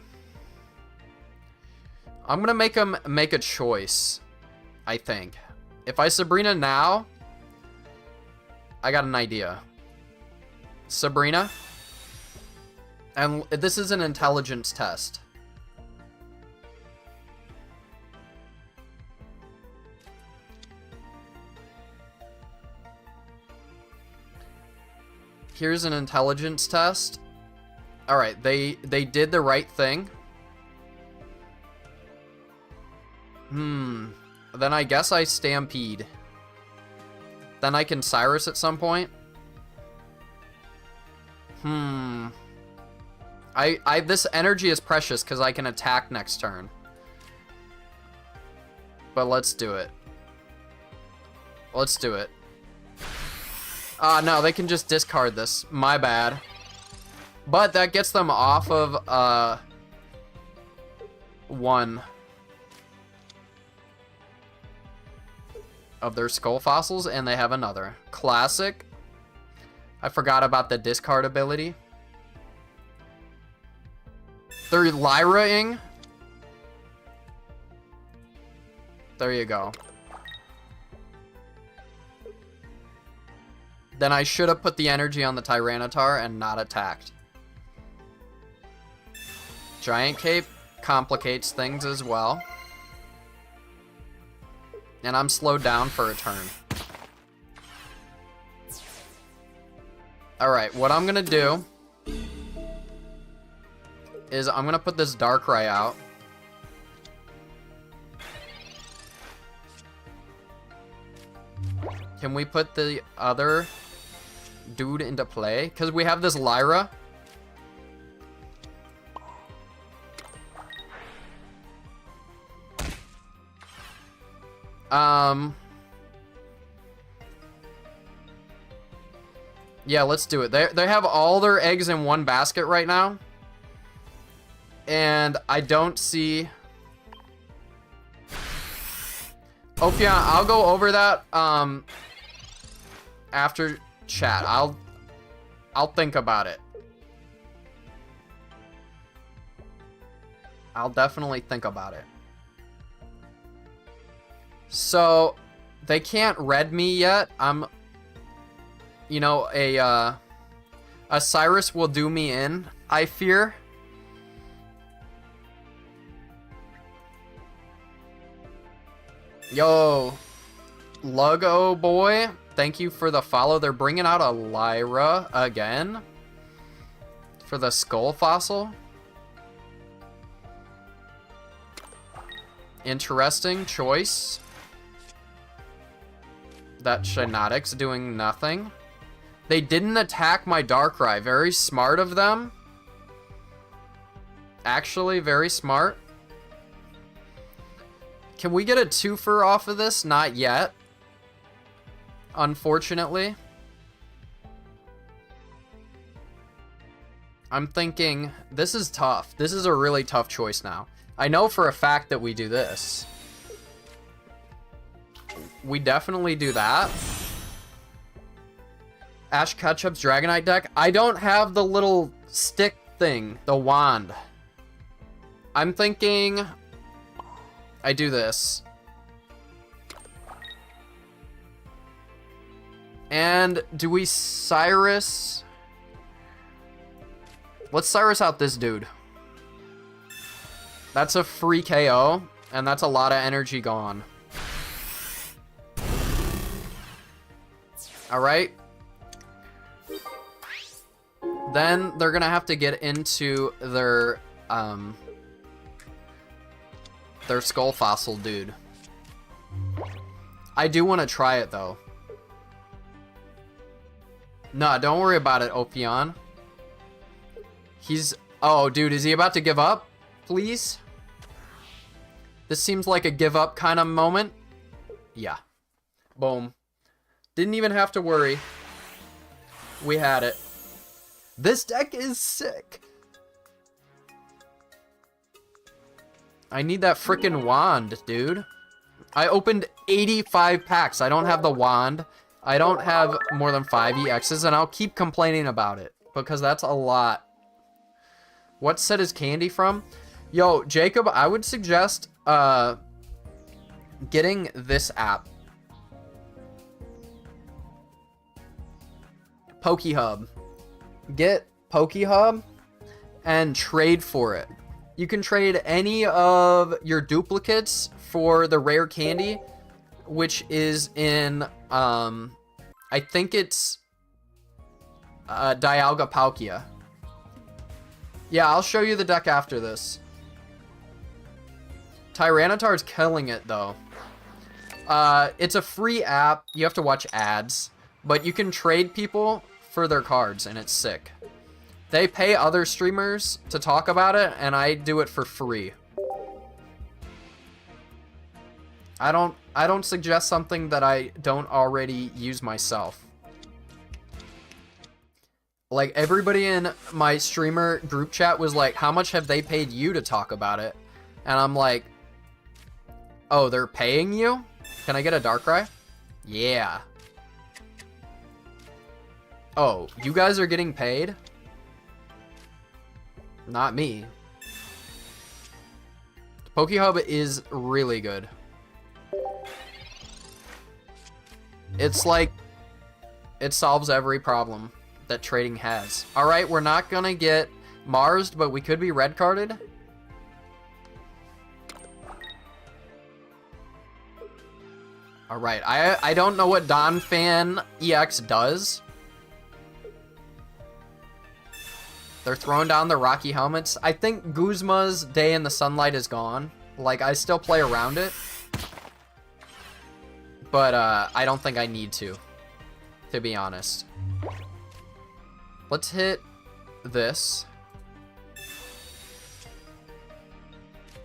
A: gonna make him make a choice, I think. If I Sabrina now, I got an idea. Sabrina. And this is an intelligence test. Here's an intelligence test. Alright, they did the right thing. Then I guess I Stampede. Then I can Cyrus at some point. This energy is precious because I can attack next turn. But let's do it. Let's do it. No, they can just discard this. My bad. But that gets them off of, one of their skull fossils, and they have another. Classic. I forgot about the discard ability. They're Lyra-ing. There you go. Then I should have put the energy on the Tyranitar and not attacked. Giant Cape complicates things as well. And I'm slowed down for a turn. Alright, what I'm gonna do is I'm gonna put this Darkrai out. Can we put the other dude into play? Because we have this Lyra. Yeah, let's do it. They have all their eggs in one basket right now. And I don't see... Ophion, I'll go over that after chat. I'll think about it. I'll definitely think about it. So, they can't red me yet. You know, a Cyrus will do me in, I fear. Yo, Lugo boy, thank you for the follow. They're bringing out a Lyra again for the Skull Fossil. Interesting choice. That Shiinotic's doing nothing. They didn't attack my Darkrai. Very smart of them. Actually, very smart. Can we get a twofer off of this? Not yet. Unfortunately. I'm thinking, this is tough. This is a really tough choice now. I know for a fact that we do this. We definitely do that. Ash Ketchup's Dragonite deck. I don't have the little stick thing, the wand. I'm thinking I do this. And do we Cyrus? Let's Cyrus out this dude. That's a free KO, and that's a lot of energy gone. Alright. Then they're gonna have to get into their Skull Fossil dude. I do want to try it though. No, don't worry about it, Ophion. He's... Oh, dude, is he about to give up? Please? This seems like a give up kind of moment. Yeah. Boom. Didn't even have to worry. We had it. This deck is sick. I need that frickin' wand, dude. I opened 85 packs. I don't have the wand. I don't have more than 5 EXs, and I'll keep complaining about it because that's a lot. What set is Candy from? Yo, Jacob, I would suggest getting this app. PokeHub. Get PokeHub and trade for it. You can trade any of your duplicates for the rare candy, which is in, I think it's Dialga Palkia. Yeah, I'll show you the deck after this. Tyranitar's killing it, though. It's a free app. You have to watch ads. But you can trade people for their cards, and it's sick. They pay other streamers to talk about it, and I do it for free. I don't suggest something that I don't already use myself. Like, everybody in my streamer group chat was like, how much have they paid you to talk about it? And I'm like, oh, they're paying you? Can I get a Darkrai? Yeah. Oh, you guys are getting paid? Not me. PokeHub is really good. It's like, it solves every problem that trading has. Alright, we're not gonna get Marsed, but we could be red carded. Alright, I don't know what Donphan EX does. They're throwing down the Rocky Helmets. I think Guzma's Day in the Sunlight is gone. Like, I still play around it. But, I don't think I need to be honest. Let's hit this.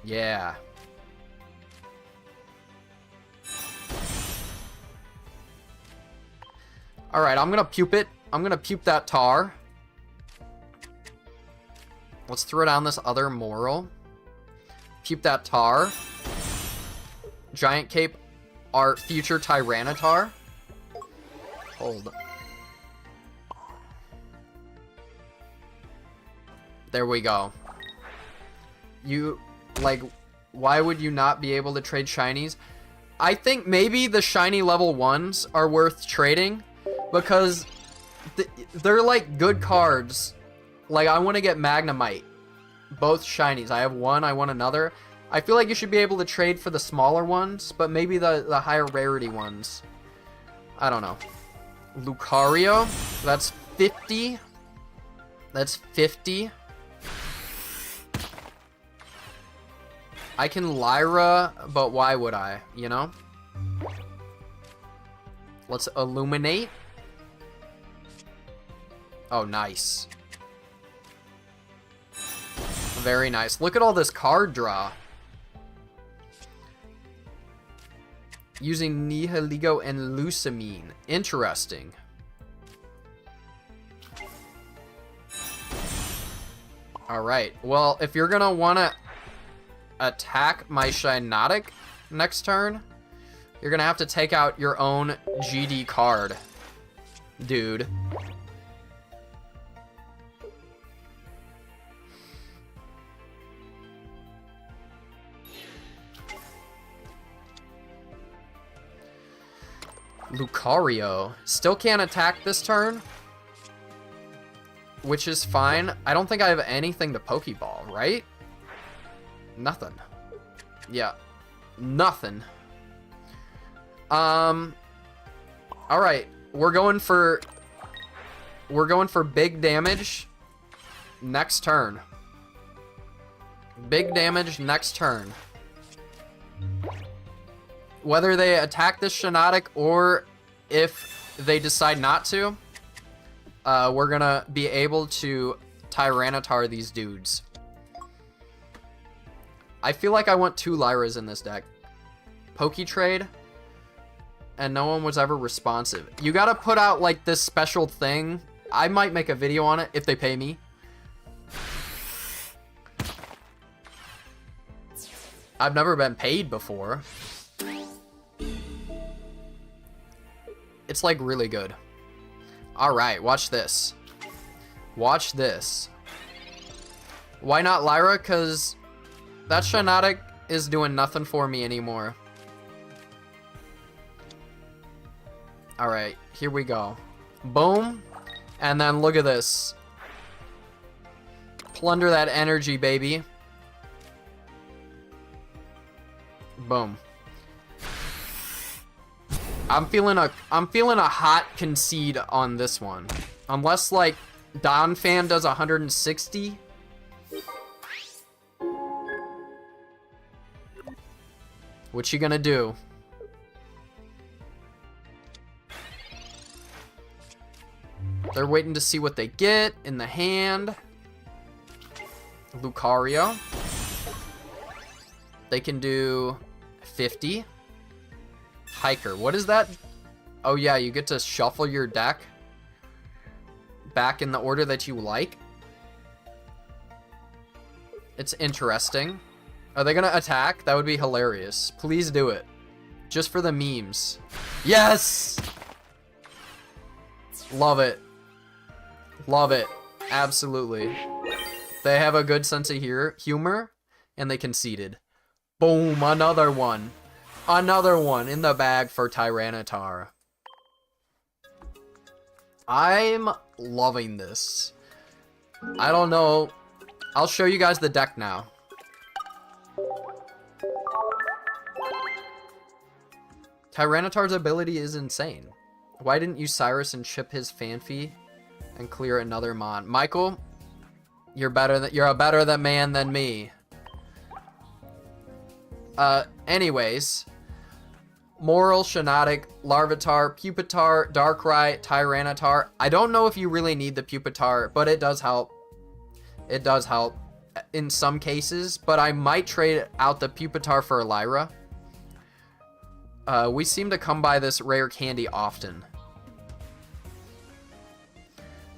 A: Yeah. Alright, I'm gonna pupe it. I'm gonna pupe that tar. Let's throw down this other moral. Pupe that tar. Giant Cape, our future Tyranitar. Hold. There we go. You, like, why would you not be able to trade shinies? I think maybe the shiny level 1s are worth trading because they're like good cards. Like, I want to get Magnemite. Both shinies. I have one, I want another. I feel like you should be able to trade for the smaller ones, but maybe the higher rarity ones. I don't know. Lucario. That's 50. That's 50. I can Lyra, but why would I? You know? Let's Illuminate. Oh, nice. Very nice. Look at all this card draw. Using Nihiligo and Lusamine. Interesting. Alright. Well, if you're gonna wanna attack my Shiinotic next turn, you're gonna have to take out your own GD card, dude. Lucario still can't attack this turn, which is fine. I don't think I have anything to Pokeball, right? Nothing. Yeah, nothing. All right, we're going for big damage next turn. Big damage next turn. Whether they attack this Shiinotic or if they decide not to, we're gonna be able to Tyranitar these dudes. I feel like I want 2 Lyras in this deck. Poketrade, and no one was ever responsive. You gotta put out like this special thing. I might make a video on it if they pay me. I've never been paid before. It's like really good. Alright, watch this. Watch this. Why not Lyra? Because that Shiinotic is doing nothing for me anymore. Alright, here we go. Boom. And then look at this. Plunder that energy, baby. Boom. I'm feeling a hot concede on this one. Unless like Donphan does 160. What you gonna do? They're waiting to see what they get in the hand. Lucario. They can do 50. Hiker. What is that? Oh yeah, you get to shuffle your deck back in the order that you like. It's interesting. Are they gonna attack? That would be hilarious. Please do it. Just for the memes. Yes! Love it. Love it. Absolutely. They have a good sense of humor, and they conceded. Boom, another one. Another one in the bag for Tyranitar. I'm loving this. I don't know. I'll show you guys the deck now. Tyranitar's ability is insane. Why didn't you Cyrus and chip his Fanfi and clear another mon? Michael, you're a better man than me. Anyways, Moral, Shinotic, Larvitar, Pupitar, Darkrai, Tyranitar. I don't know if you really need the Pupitar, but it does help. It does help in some cases, but I might trade out the Pupitar for Lyra. We seem to come by this rare candy often.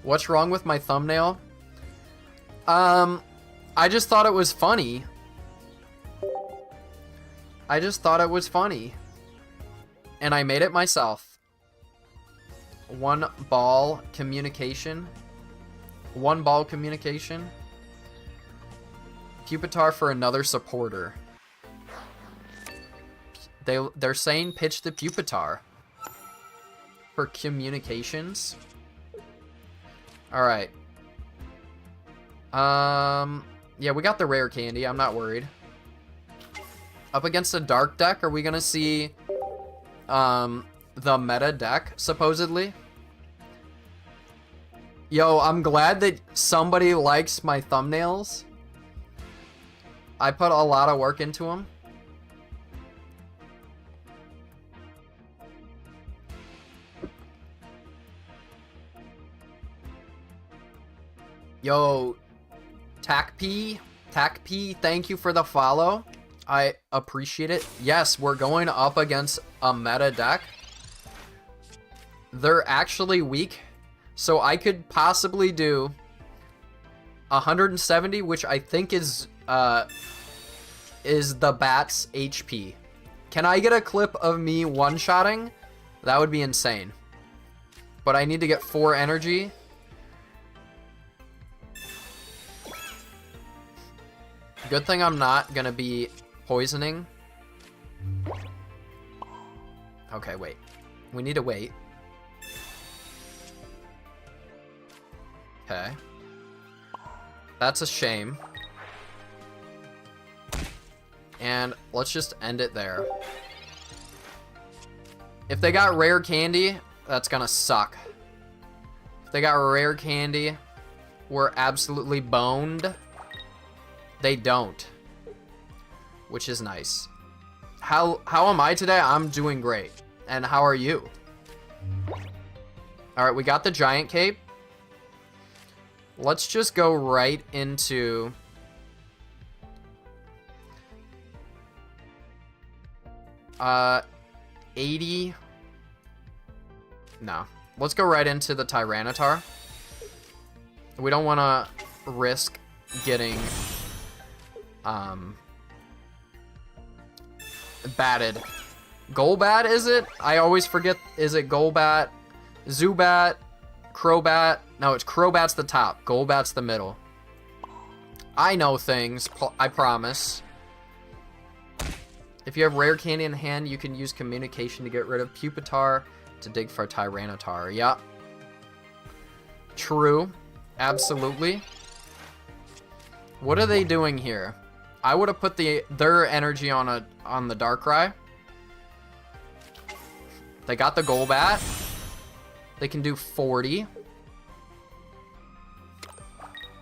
A: What's wrong with my thumbnail? I just thought it was funny. I just thought it was funny. And I made it myself. One ball communication. One ball communication. Pupitar for another supporter. They're saying pitch the Pupitar for communications. Alright. Yeah, we got the rare candy. I'm not worried. Up against a dark deck, are we gonna see the meta deck, supposedly? Yo, I'm glad that somebody likes my thumbnails. I put a lot of work into them. Yo, TacP, thank you for the follow. I appreciate it. Yes, we're going up against a meta deck. They're actually weak, so I could possibly do 170, which I think is the bat's HP. Can I get a clip of me one-shotting? That would be insane. But I need to get 4 energy. Good thing I'm not gonna be poisoning. Okay, wait. We need to wait. Okay. That's a shame. And let's just end it there. If they got rare candy, that's gonna suck. If they got rare candy, we're absolutely boned. They don't, which is nice. How am I today? I'm doing great. And how are you? All right, we got the giant cape. Let's just go right into uh 80. No, let's go right into the Tyranitar. We don't want to risk getting batted. Golbat, is it? I always forget. Is it Golbat? Zubat? Crobat? No, it's Crobat's the top. Golbat's the middle. I know things, I promise. If you have rare candy in hand, you can use communication to get rid of Pupitar to dig for Tyranitar. Yeah. True. Absolutely. What are they doing here? I would have put their energy on the Darkrai. They got the Golbat. They can do 40.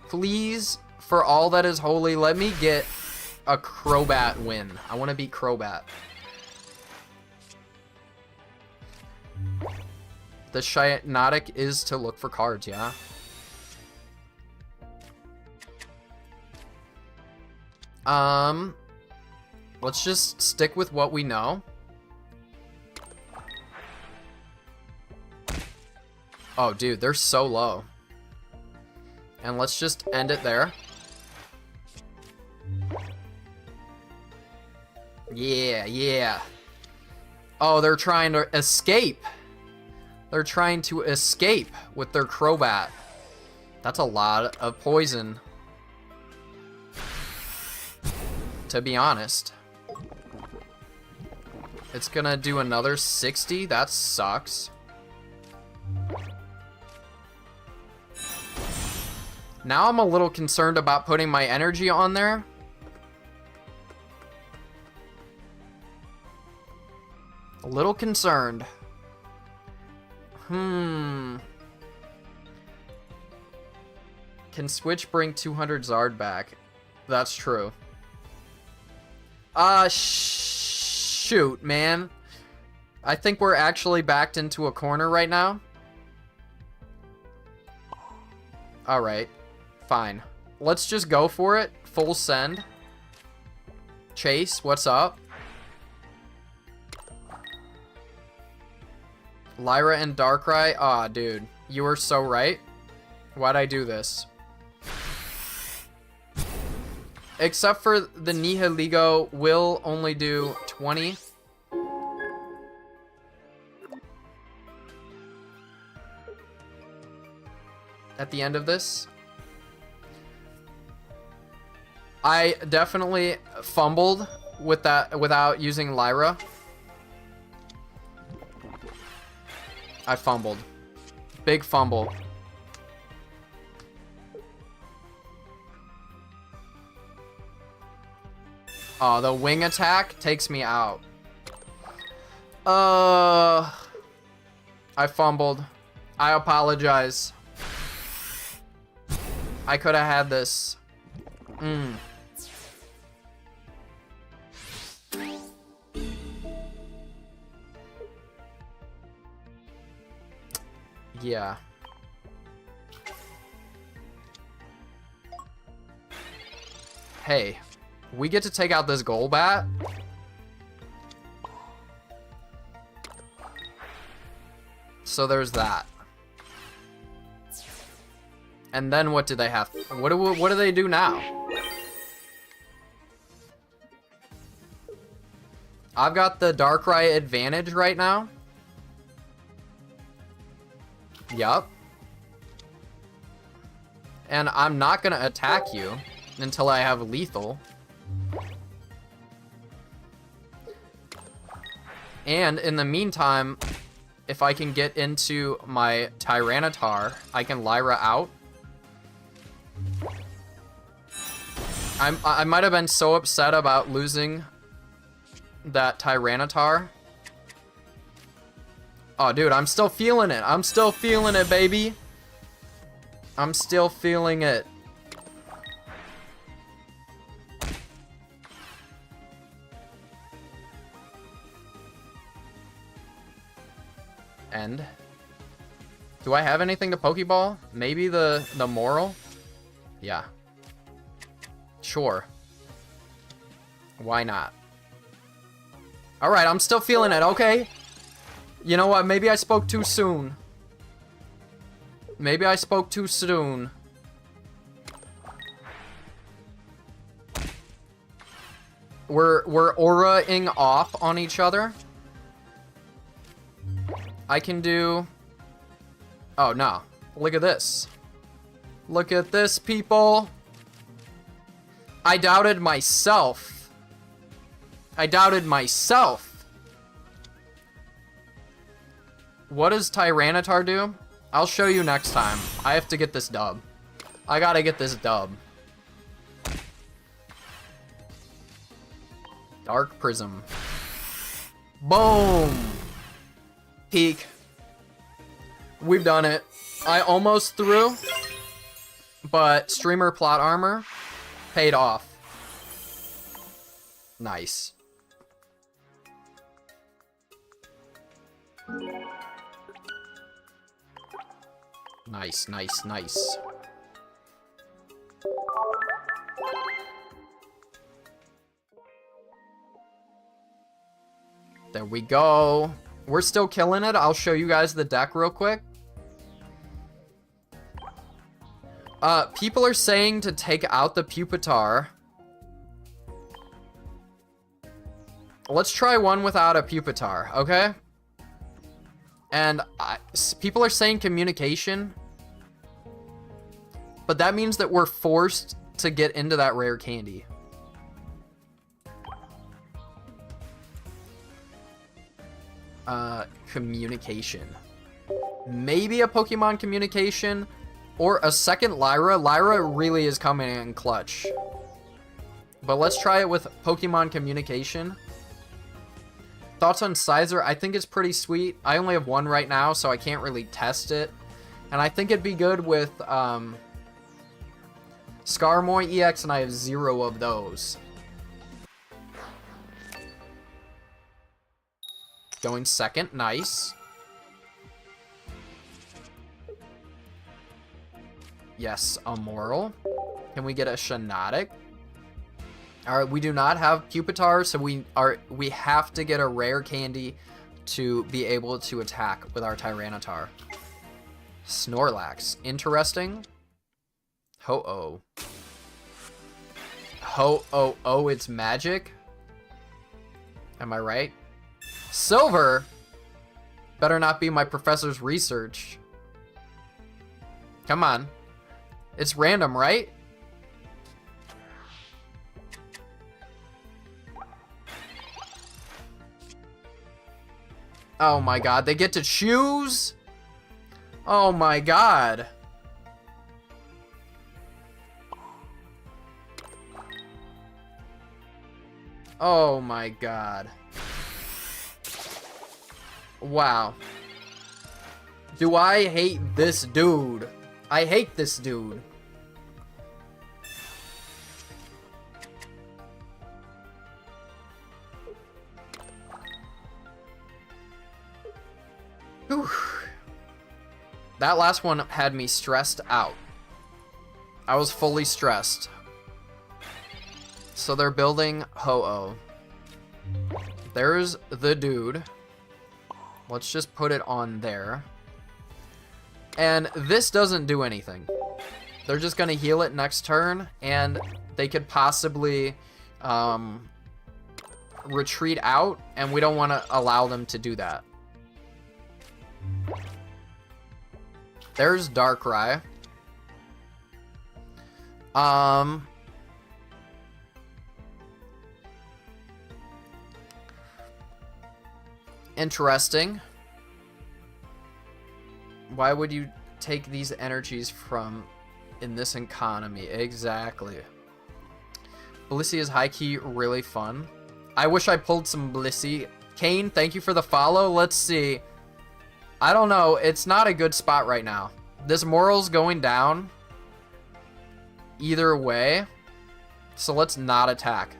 A: Please, for all that is holy, let me get a Crobat win. I want to beat Crobat. The Shinotic is to look for cards, yeah. Let's just stick with what we know. Oh, dude, they're so low. And let's just end it there. Yeah, yeah. Oh, they're trying to escape. They're trying to escape with their Crobat. That's a lot of poison, to be honest. It's gonna do another 60. That sucks. Now I'm a little concerned about putting my energy on there. A little concerned. Can Switch bring 200 Zard back? That's true. Shoot, man. I think we're actually backed into a corner right now. Alright. Fine. Let's just go for it. Full send. Chase, what's up? Lyra and Darkrai? Aw, dude. You were so right. Why'd I do this? Except for the Nihiligo will only do 20. At the end of this. I definitely fumbled with that without using Lyra. I fumbled. Big fumble. Oh, the wing attack takes me out. I fumbled. I apologize. I could have had this. Yeah. Hey, we get to take out this Golbat. So there's that. And then what do they have? What do they do now? I've got the Darkrai advantage right now. Yup. And I'm not gonna attack you until I have lethal. And in the meantime, if I can get into my Tyranitar, I can Lyra out. I might have been so upset about losing that Tyranitar. Oh, dude, I'm still feeling it. I'm still feeling it, baby. I'm still feeling it. And do I have anything to Pokeball? Maybe the Moral? Yeah. Sure. Why not? Alright, I'm still feeling it, okay? You know what? Maybe I spoke too soon. Maybe I spoke too soon. We're aura-ing off on each other. I can do... Oh, no. Look at this. Look at this, people. I doubted myself. I doubted myself. What does Tyranitar do? I'll show you next time. I have to get this dub. I gotta get this dub. Dark Prism. Boom! Peak. We've done it. I almost threw, but Streamer Plot Armor paid off. Nice. Nice, nice, nice. There we go. We're still killing it. I'll show you guys the deck real quick. People are saying to take out the Pupitar. Let's try one without a Pupitar, okay? And people are saying communication. But that means that we're forced to get into that rare candy. Communication. Maybe a Pokemon communication or a second Lyra. Lyra really is coming in clutch. But let's try it with Pokemon communication. Thoughts on Sizer? I think it's pretty sweet. I only have one right now, so I can't really test it. And I think it'd be good with Skarmory EX, and I have 0 of those. Going second, nice. Yes, a Moral. Can we get a Shiinotic? Alright, we do not have Pupitar, so we have to get a rare candy to be able to attack with our Tyranitar. Snorlax. Interesting. Ho-Oh. Ho-Oh-Oh, it's magic? Am I right? Silver? Better not be my professor's research. Come on. It's random, right? Oh my god, they get to choose? Oh my god. Oh my god. Wow. Do I hate this dude? I hate this dude. Whew. That last one had me stressed out. I was fully stressed. So they're building Ho-Oh. There's the dude. Let's just put it on there. And this doesn't do anything. They're just going to heal it next turn, and they could possibly retreat out, and we don't want to allow them to do that. There's Darkrai. Interesting. Why would you take these energies from in this economy? Exactly. Blissey is high-key really fun. I wish I pulled some Blissey. Kane, thank you for the follow. Let's see. I don't know. It's not a good spot right now. This moral's going down either way. So let's not attack.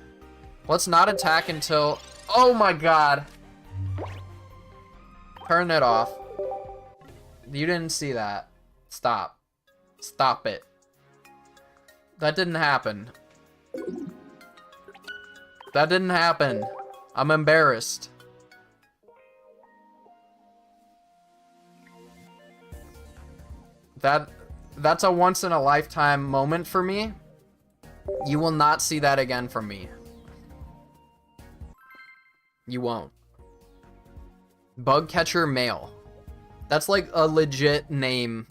A: Let's not attack until... Oh my god. Turn it off. You didn't see that. Stop. Stop it. That didn't happen. That didn't happen. I'm embarrassed. That's a once in a lifetime moment for me. You will not see that again from me. You won't. Bug catcher male. That's like a legit name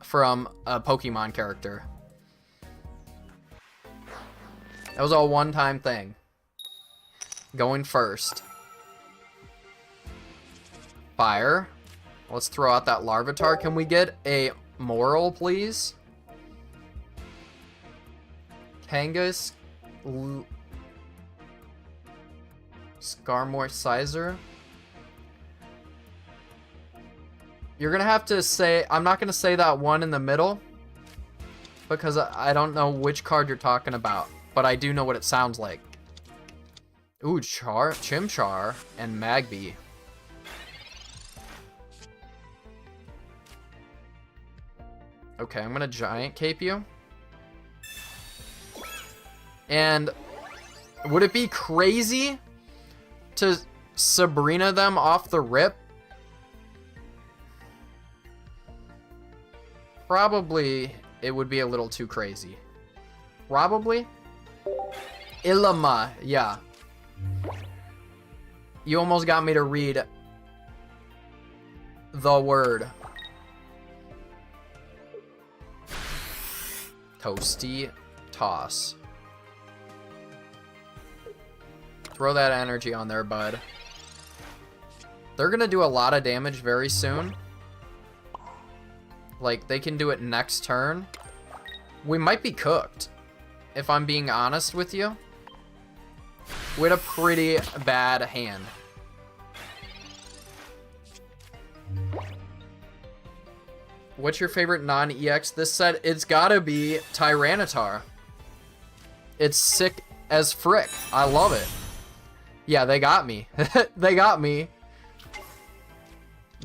A: from a Pokemon character. That was a one-time thing. Going first. Fire. Let's throw out that Larvitar. Can we get a Moral, please? Kangas. Skarmory Sizer. You're gonna have to say... I'm not gonna say that one in the middle, because I don't know which card you're talking about, but I do know what it sounds like. Ooh, Chimchar and Magby. Okay, I'm gonna Giant Cape you. And would it be crazy to Sabrina them off the rip? Probably it would be a little too crazy. Probably. Ilima, yeah. You almost got me to read the word. Toasty Toss. Throw that energy on there, bud. They're gonna do a lot of damage very soon. Like, they can do it next turn. We might be cooked, if I'm being honest with you. We had a pretty bad hand. What's your favorite non-EX this set? It's gotta be Tyranitar. It's sick as frick. I love it. Yeah, they got me. They got me.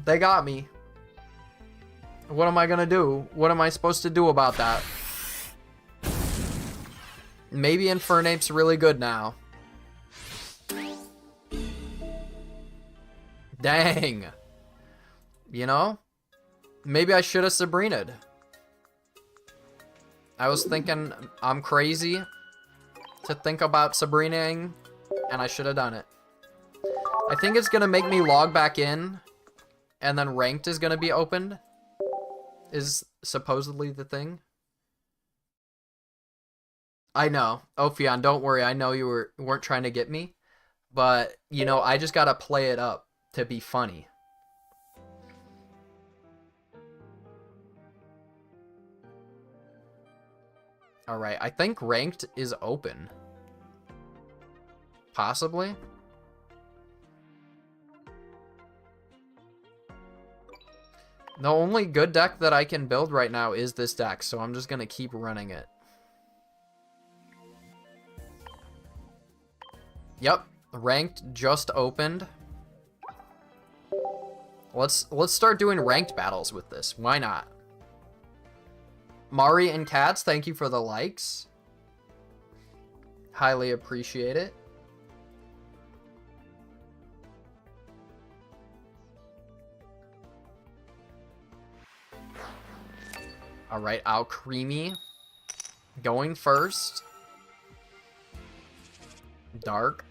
A: They got me. What am I gonna do? What am I supposed to do about that? Maybe Infernape's really good now. Dang. You know? Maybe I should have Sabrina'd. I was thinking I'm crazy to think about Sabrinaing, and I should have done it. I think it's going to make me log back in, and then ranked is going to be opened, is supposedly the thing. I know. Ophion, don't worry. I know you weren't trying to get me, but, you know, I just got to play it up to be funny. Alright, I think ranked is open. Possibly? The only good deck that I can build right now is this deck, so I'm just gonna keep running it. Yep, ranked just opened. Let's start doing ranked battles with this. Why not? Mari and Cats, thank you for the likes. Highly appreciate it. Alright, Alcremie going first. Dark.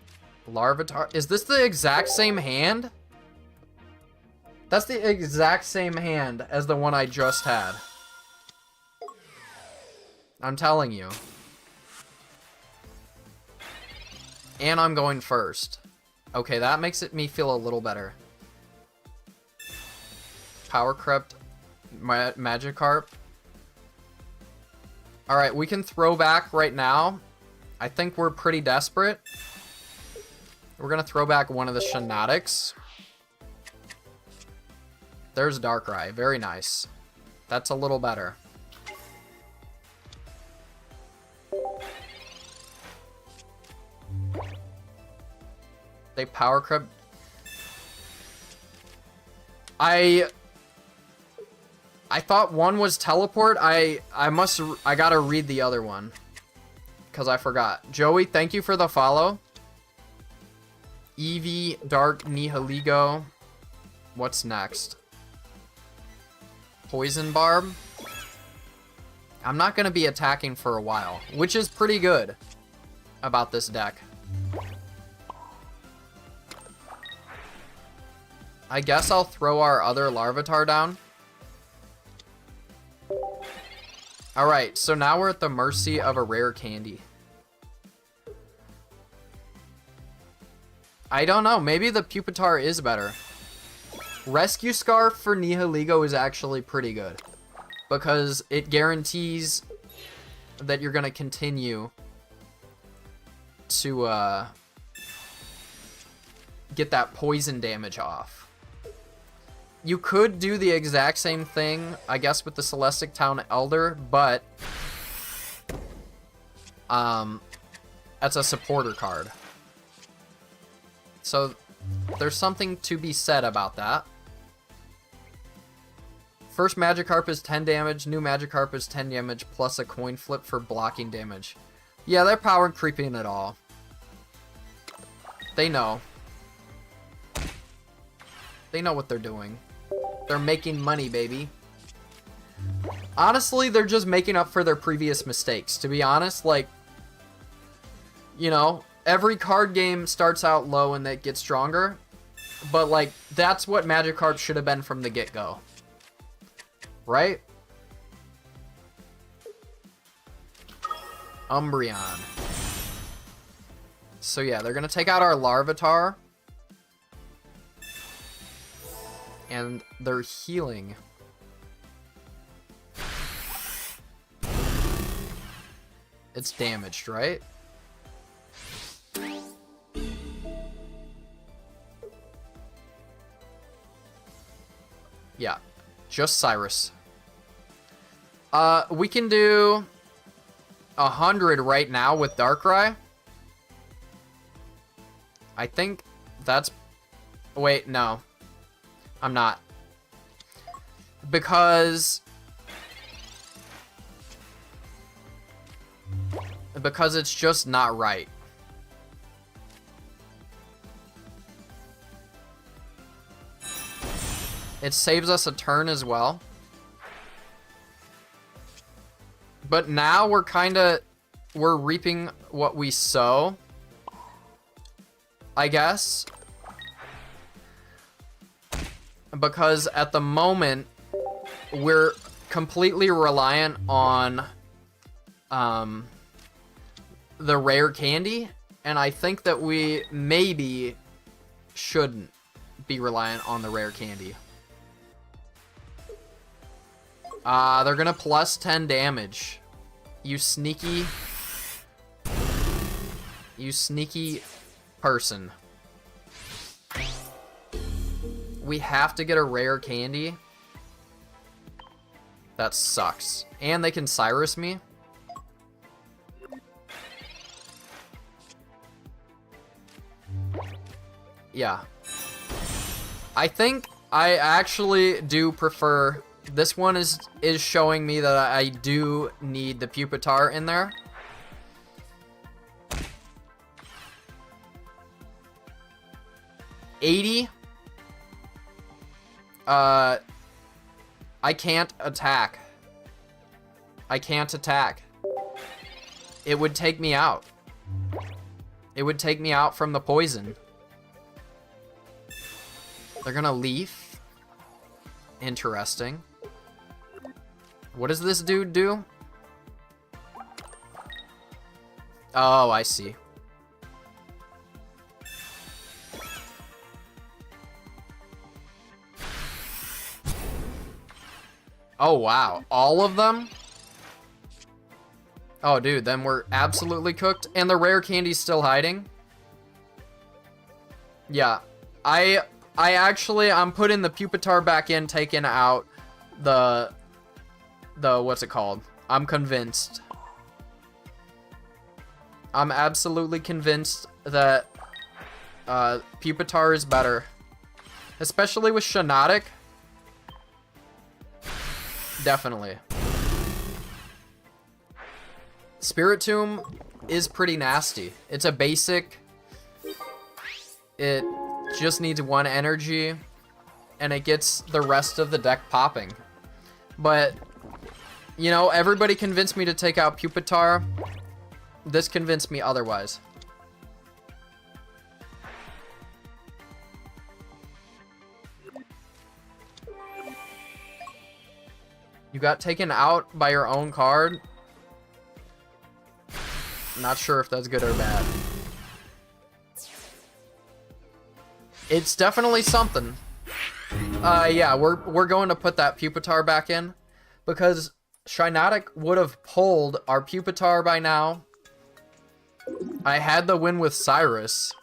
A: Larvitar. Is this the exact same hand? That's the exact same hand as the one I just had. I'm telling you. And I'm going first. Okay, that makes me feel a little better. Power Crept. Magikarp. Alright, we can throw back right now. I think we're pretty desperate. We're gonna throw back one of the Shenanigans. There's Darkrai. Very nice. That's a little better. They Power Crept. I thought one was Teleport. I gotta read the other one. Because I forgot. Joey, thank you for the follow. Eevee, Dark, Nihiligo. What's next? Poison Barb. I'm not gonna be attacking for a while, which is pretty good about this deck. I guess I'll throw our other Larvitar down. Alright, so now we're at the mercy of a rare candy. I don't know, maybe the Pupitar is better. Rescue Scarf for Nihiligo is actually pretty good. Because it guarantees that you're going to continue to get that poison damage off. You could do the exact same thing, I guess, with the Celestic Town Elder, but that's a supporter card. So there's something to be said about that. First Magikarp is 10 damage, new Magikarp is 10 damage, plus a coin flip for blocking damage. Yeah, they're power creeping it all. They know. They know what they're doing. They're making money, baby. Honestly, they're just making up for their previous mistakes. To be honest, like, you know, every card game starts out low and it gets stronger. But, like, that's what Magikarp should have been from the get-go. Right? Umbreon. So, yeah, they're going to take out our Larvitar. And they're healing. It's damaged, right? Yeah, just Cyrus. We can do 100 right now with Darkrai. I think that's... Wait, no. I'm not. Because it's just not right. It saves us a turn as well. But now we're reaping what we sow, I guess. Because at the moment, we're completely reliant on the rare candy, and I think that we maybe shouldn't be reliant on the rare candy. They're gonna plus 10 damage. You sneaky person. We have to get a rare candy. That sucks. And they can Cyrus me. Yeah. I think I actually do prefer... This one is showing me that I do need the Pupitar in there. $80. I can't attack. I can't attack. It would take me out. It would take me out from the poison. They're gonna leaf. Interesting. What does this dude do? Oh, I see. Oh, wow. All of them? Oh, dude, then we're absolutely cooked. And the rare candy's still hiding? Yeah. I'm putting the Pupitar back in, taking out the what's it called? I'm convinced. I'm absolutely convinced that Pupitar is better. Especially with Shiinotic. Definitely. Spiritomb is pretty nasty. It's a basic. It just needs one energy, and it gets the rest of the deck popping. But, you know, everybody convinced me to take out Pupitar. This convinced me otherwise. You got taken out by your own card. Not sure if that's good or bad. It's definitely something. Yeah, we're going to put that Pupitar back in because Shiinotic would have pulled our Pupitar by now. I had the win with Cyrus.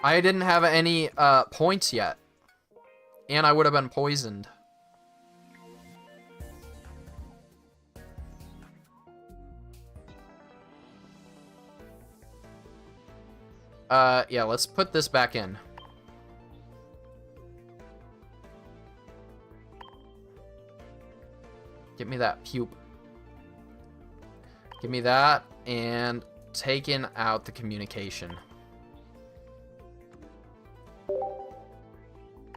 A: I didn't have any points yet. And I would have been poisoned. Yeah, let's put this back in. Give me that pupe. Give me that, and taking out the communication.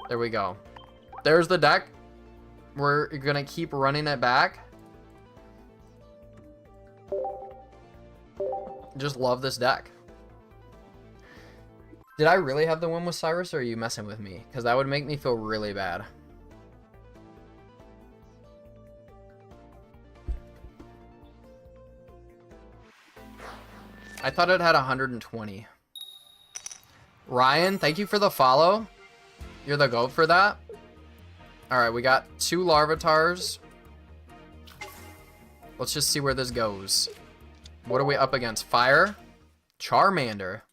A: There we go. There's the deck. We're gonna keep running it back. Just love this deck. Did I really have the win with Cyrus, or are you messing with me? Because that would make me feel really bad. I thought it had 120. Ryan, thank you for the follow. You're the GOAT for that. Alright, we got 2 Larvitars. Let's just see where this goes. What are we up against? Fire? Charmander.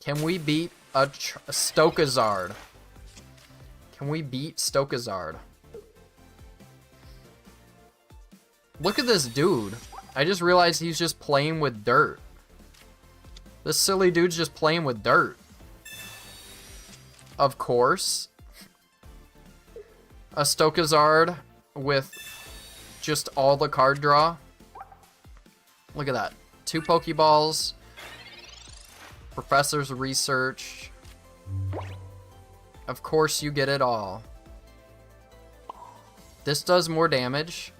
A: Can we beat a Stokazard? Can we beat Stokazard? Look at this dude. I just realized he's just playing with dirt. This silly dude's just playing with dirt. Of course. A Stokazard with just all the card draw. Look at that. 2 Pokeballs. Professor's Research. Of course you get it all. This does more damage.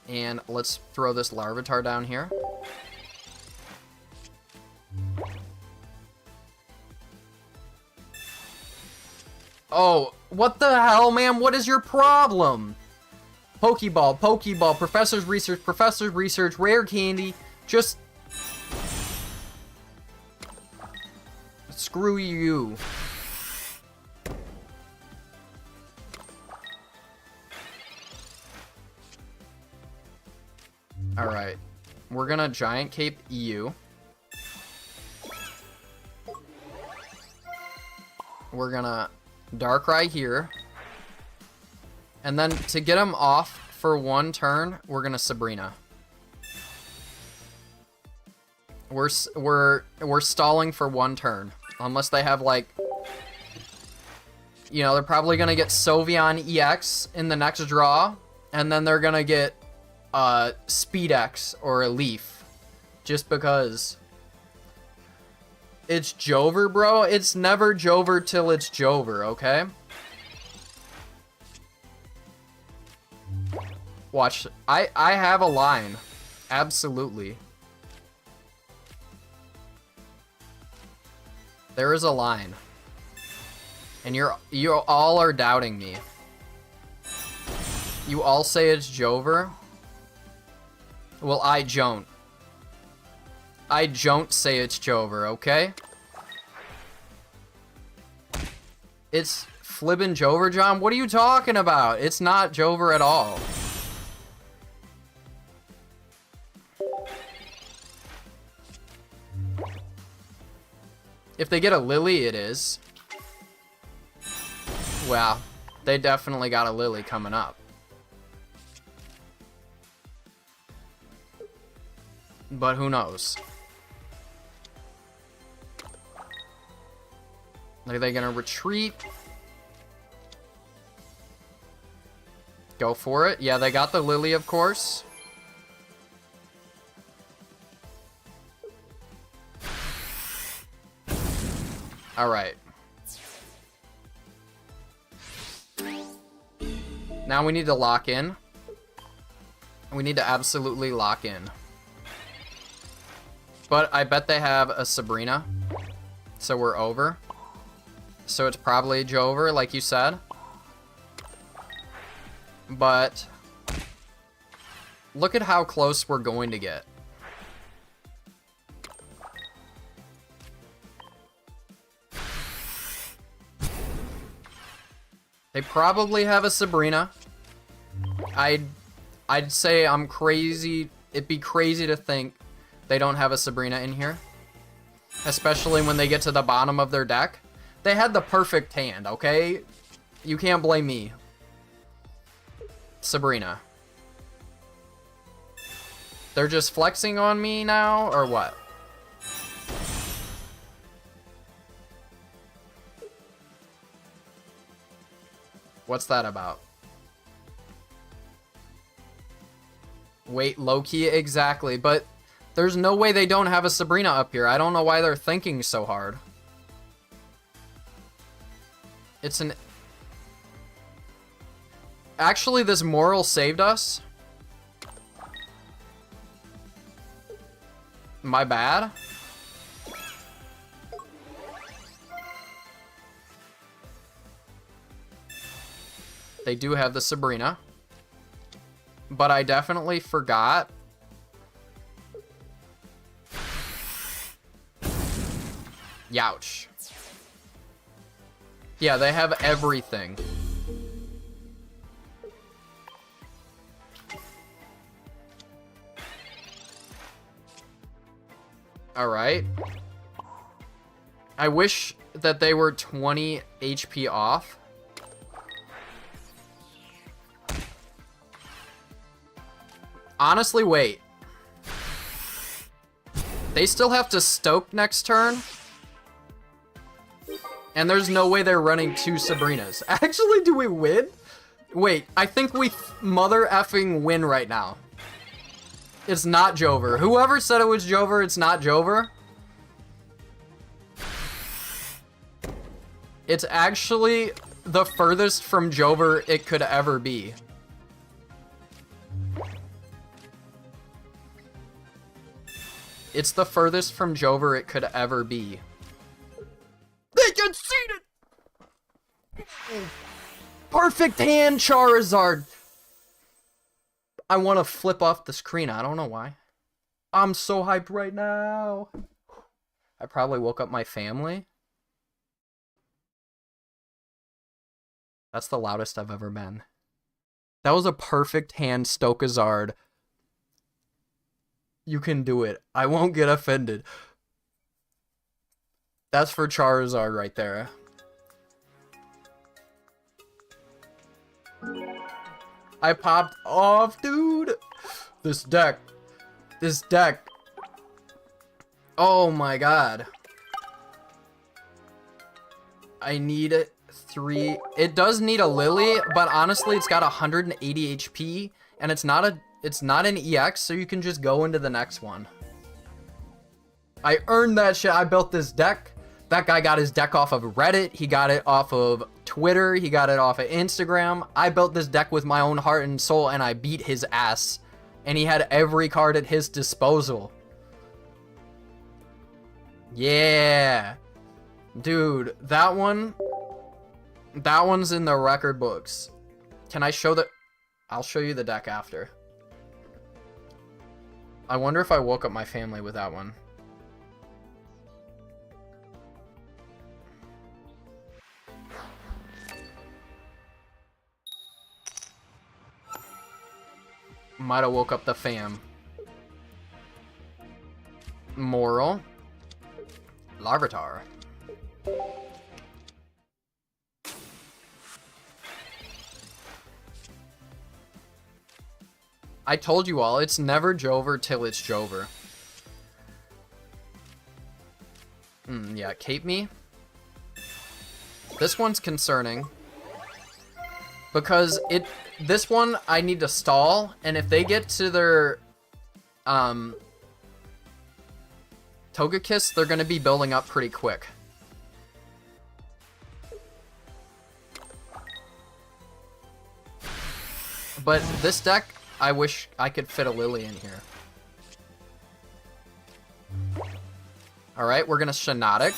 A: And let's throw this Larvitar down here. Oh, what the hell, man? What is your problem? Pokeball, Pokeball, Professor's Research, Rare Candy. Just... screw you. Alright. We're gonna Giant Cape EU. We're gonna Darkrai here. And then to get him off for 1 turn, we're gonna Sabrina. We're stalling for 1 turn. Unless they have, like... You know, they're probably gonna get Sylveon EX in the next draw. And then they're gonna get Speed X or a Leaf. Just because... It's Jover, bro. It's never Jover till it's Jover, okay? Watch. I have a line. Absolutely. There is a line. And you all are doubting me. You all say it's Jover. Well, I don't. I don't say it's Jover, okay? It's Flibbin' Jover, John? What are you talking about? It's not Jover at all. If they get a Lily, it is. Well, they definitely got a Lily coming up. But who knows? Are they gonna retreat? Go for it. Yeah, they got the Lily, of course. Alright. Now we need to lock in. We need to absolutely lock in. But I bet they have a Sabrina. So we're over. So it's probably Jover, like you said. But look at how close we're going to get. They probably have a Sabrina. I'd say I'm crazy. It'd be crazy to think they don't have a Sabrina in here. Especially when they get to the bottom of their deck. They had the perfect hand, okay? You can't blame me. Sabrina. They're just flexing on me now, or what? What's that about? Wait, low-key, exactly, but there's no way they don't have a Sabrina up here. I don't know why they're thinking so hard. It's an... Actually, this moral saved us. My bad. They do have the Sabrina. But I definitely forgot. Youch. Yeah, they have everything. Alright. I wish that they were 20 HP off. Honestly, wait. They still have to stoke next turn. And there's no way they're running 2 Sabrinas. Actually, do we win? Wait, I think we mother effing win right now. It's not Jover. Whoever said it was Jover, it's not Jover. It's actually the furthest from Jover it could ever be. It's the furthest from Jover it could ever be. They conceded! Perfect hand, Charizard! I want to flip off the screen. I don't know why. I'm so hyped right now. I probably woke up my family. That's the loudest I've ever been. That was a perfect hand, Stokazard. You can do it. I won't get offended. That's for Charizard right there. I popped off, dude. This deck. This deck. Oh my god. I need 3. It does need a Lily, but honestly, it's got 180 HP, and it's not an EX, so you can just go into the next one. I earned that shit. I built this deck. That guy got his deck off of Reddit. He got it off of Twitter. He got it off of Instagram. I built this deck with my own heart and soul, and I beat his ass. And he had every card at his disposal. Yeah. Dude, that one's in the record books. Can I show the... I'll show you the deck after. I wonder if I woke up my family with that one. Might have woke up the fam. Moral. Larvitar. I told you all, it's never Jover till it's Jover. Yeah, Cape Me. This one's concerning. Because this one, I need to stall, and if they get to their, Togekiss, they're gonna be building up pretty quick. But this deck, I wish I could fit a Lily in here. Alright, we're gonna Shiinotic.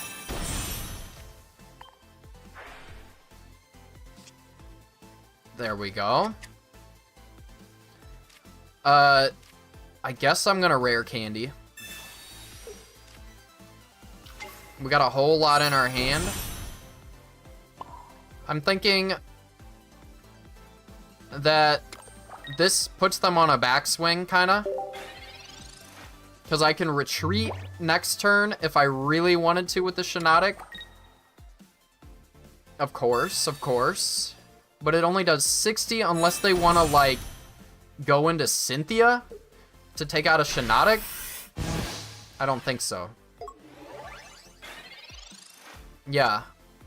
A: There we go. I guess I'm gonna Rare Candy. We got a whole lot in our hand. I'm thinking that this puts them on a backswing, kinda. Because I can retreat next turn if I really wanted to with the Shiinotic. Of course, of course. But it only does 60 unless they want to, like, go into Cynthia to take out a Shiinotic. I don't think so. Yeah.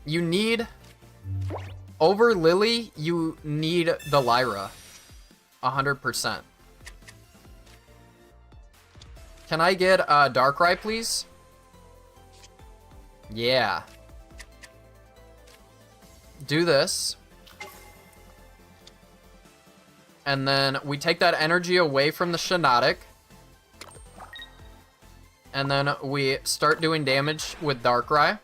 A: You need... Over Lily, you need the Lyra. 100%. Can I get Darkrai, please? Yeah. Do this. And then we take that energy away from the Shiinotic. And then we start doing damage with Darkrai.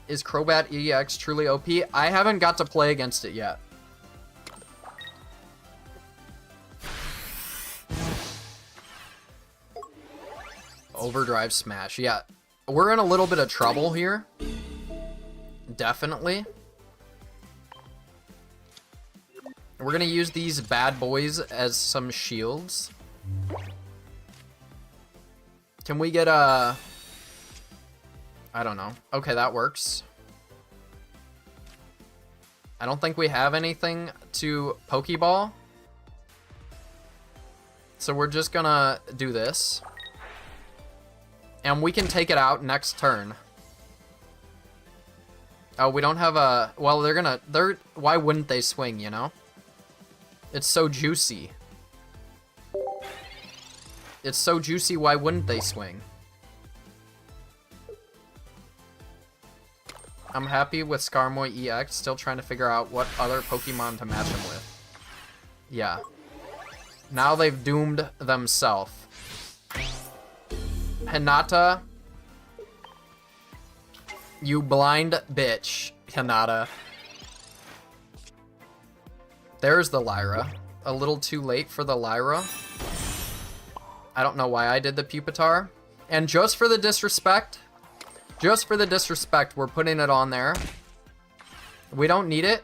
A: Is Crobat EX truly OP? I haven't got to play against it yet. Overdrive Smash. Yeah, we're in a little bit of trouble here. Definitely. We're gonna use these bad boys as some shields. Can we get a... I don't know. Okay, that works. I don't think we have anything to Pokeball. So we're just gonna do this. And we can take it out next turn. Oh, we don't have a... Well, they're... Why wouldn't they swing, you know? It's so juicy. It's so juicy, why wouldn't they swing? I'm happy with Skarmory EX, still trying to figure out what other Pokemon to match him with. Yeah. Now they've doomed themselves. Hinata. You blind bitch, Hinata. There's the Lyra. A little too late for the Lyra. I don't know why I did the Pupitar. And just for the disrespect, we're putting it on there. We don't need it.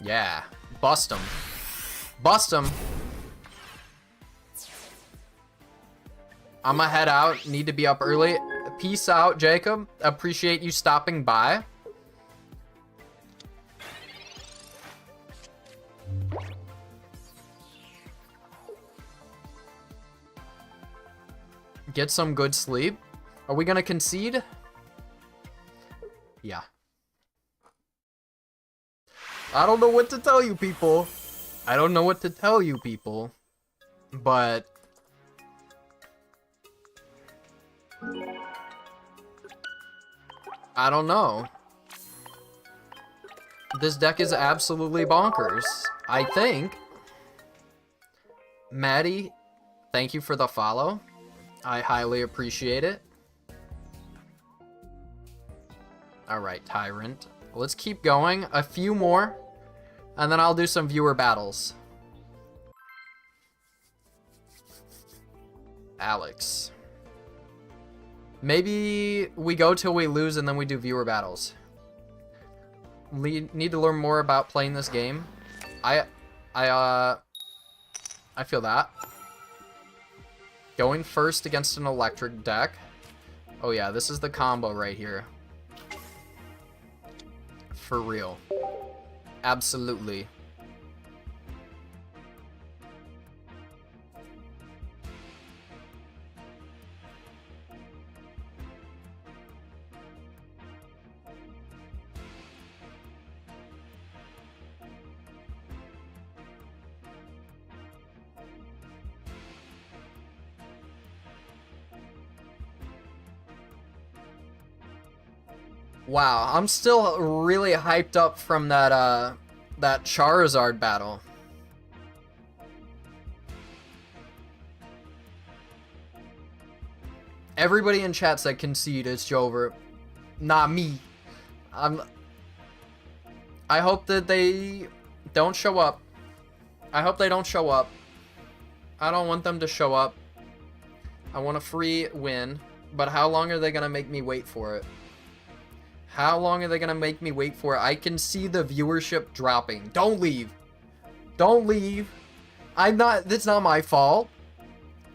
A: Yeah. Bust him. Bust him. I'ma head out. Need to be up early. Peace out, Jacob. Appreciate you stopping by. Get some good sleep. Are we gonna concede? Yeah. I don't know what to tell you, people. I don't know what to tell you, people. But... I don't know. This deck is absolutely bonkers. I think. Maddie, thank you for the follow. I highly appreciate it. Alright, Tyrant. Let's keep going. A few more. And then I'll do some viewer battles. Alex. Maybe we go till we lose and then we do viewer battles. We need to learn more about playing this game. I feel that. Going first against an electric deck. Oh yeah, this is the combo right here. For real. Absolutely. Wow, I'm still really hyped up from that that Charizard battle. Everybody in chat said concede, it's Jover. Not me. I hope that they don't show up. I hope they don't show up. I don't want them to show up. I want a free win, but how long are they gonna make me wait for it? How long are they gonna make me wait for it? I can see the viewership dropping. Don't leave. Don't leave. It's not my fault.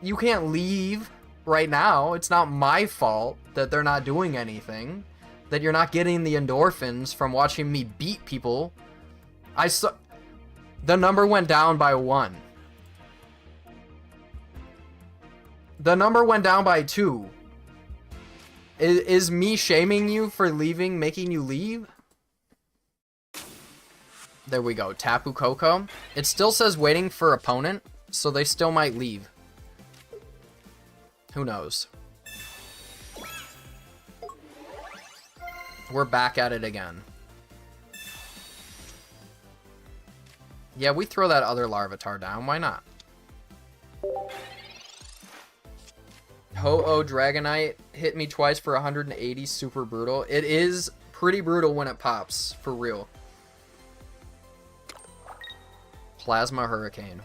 A: You can't leave right now. It's not my fault that they're not doing anything. That you're not getting the endorphins from watching me beat people. The number went down by 1. The number went down by 2. Is me shaming you for leaving, making you leave? There we go. Tapu Koko. It still says waiting for opponent, so they still might leave. Who knows? We're back at it again. Yeah, we throw that other Larvitar down. Why not? Ho-Oh Dragonite hit me twice for 180. Super brutal. It is pretty brutal when it pops. For real. Plasma Hurricane.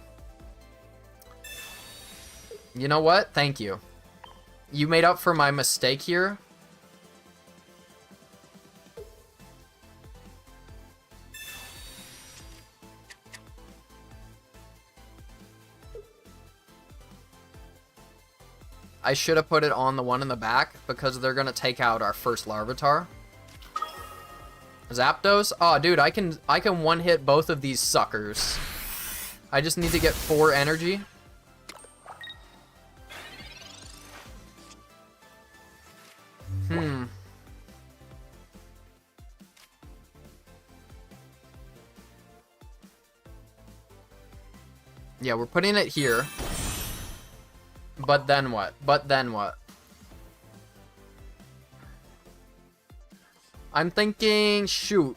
A: You know what? Thank you. You made up for my mistake here. I should have put it on the one in the back because they're gonna take out our first Larvitar. Zapdos? Oh, dude, I can one-hit both of these suckers. I just need to get 4 energy. Yeah, we're putting it here. But then what? But then what? I'm thinking, shoot.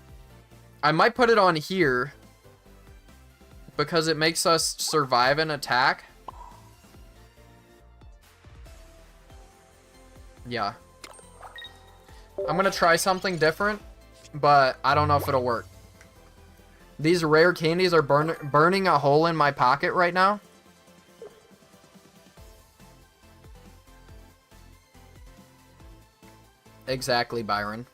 A: I might put it on here because it makes us survive an attack. Yeah. I'm gonna try something different, but I don't know if it'll work. These rare candies are burning a hole in my pocket right now. Exactly, Byron.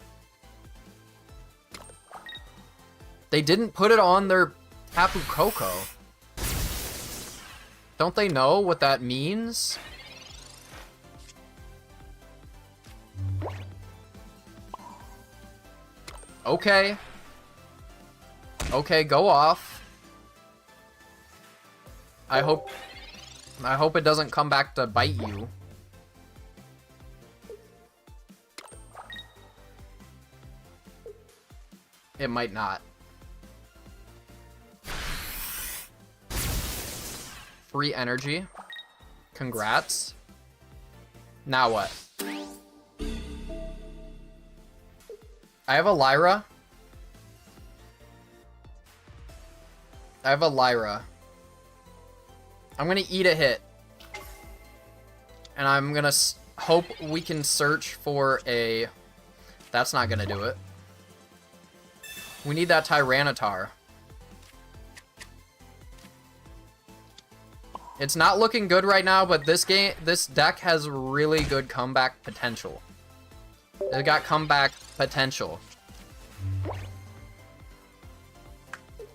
A: They didn't put it on their Tapu Koko. Don't they know what that means? Okay. Okay, go off. I hope it doesn't come back to bite you. It might not. Free energy. Congrats. Now what? I have a Lyra. I have a Lyra. I'm gonna eat a hit. And I'm gonna hope we can search for a... That's not gonna do it. We need that Tyranitar. It's not looking good right now, but this deck has really good comeback potential. It got comeback potential.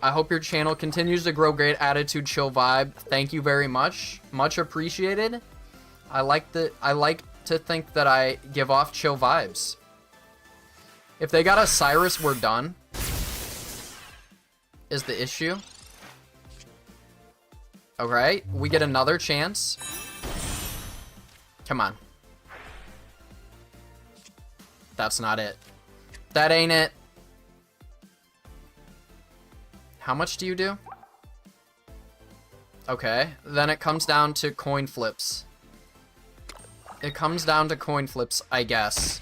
A: I hope your channel continues to grow. Great attitude, chill vibe. Thank you very much. Much appreciated. I like to think that I give off chill vibes. If they got a Cyrus, we're done. Is the issue. Alright, we get another chance. Come on. That's not it. That ain't it. How much do you do? Okay, then it comes down to coin flips. It comes down to coin flips, I guess.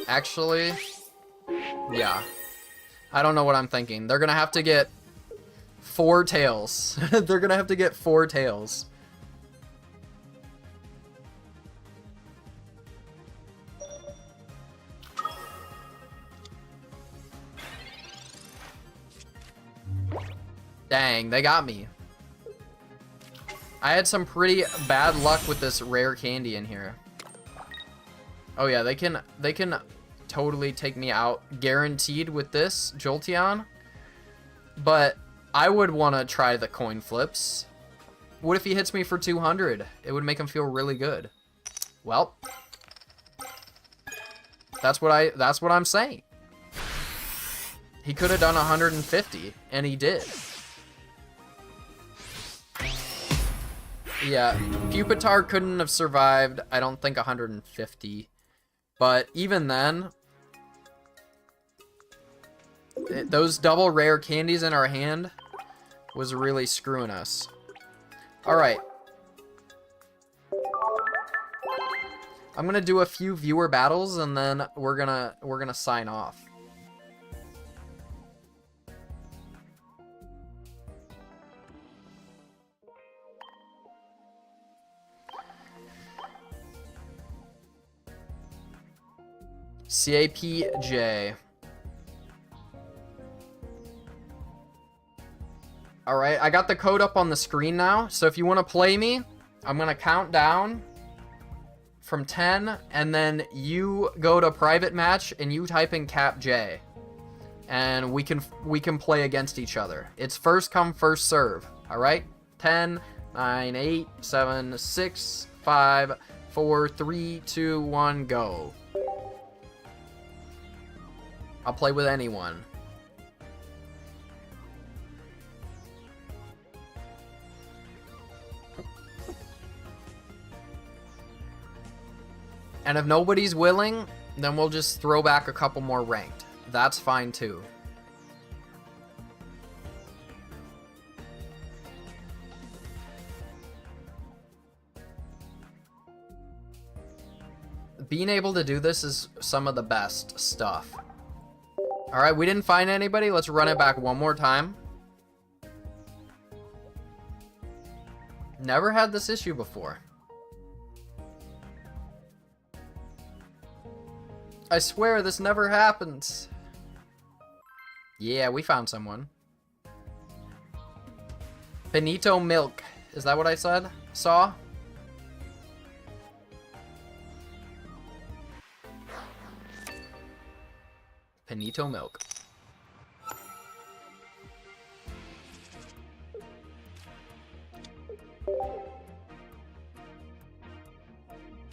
A: Actually, yeah. I don't know what I'm thinking. They're gonna have to get 4 tails. They're gonna have to get 4 tails. Dang, they got me. I had some pretty bad luck with this rare candy in here. Oh yeah, they can totally take me out guaranteed with this Jolteon. But I would want to try the coin flips. What if he hits me for 200? It would make him feel really good. Well, that's what I'm saying. He could have done 150 and he did. Yeah, Pupitar couldn't have survived, I don't think, 150. But even then, those double rare candies in our hand was really screwing us. Alright. I'm gonna do a few viewer battles and then we're gonna sign off. CAPJ. Alright, I got the code up on the screen now, so if you want to play me, I'm going to count down from 10, and then you go to private match and you type in cap J, and we can play against each other. It's first come, first serve. All right, 10, 9, 8, 7, 6, 5, 4, 3, 2, 1, go. I'll play with anyone. And if nobody's willing, then we'll just throw back a couple more ranked. That's fine too. Being able to do this is some of the best stuff. Alright, we didn't find anybody. Let's run it back one more time. Never had this issue before. I swear this never happens. Yeah, we found someone. Benito Milk. Is that what I said? Saw? Benito Milk.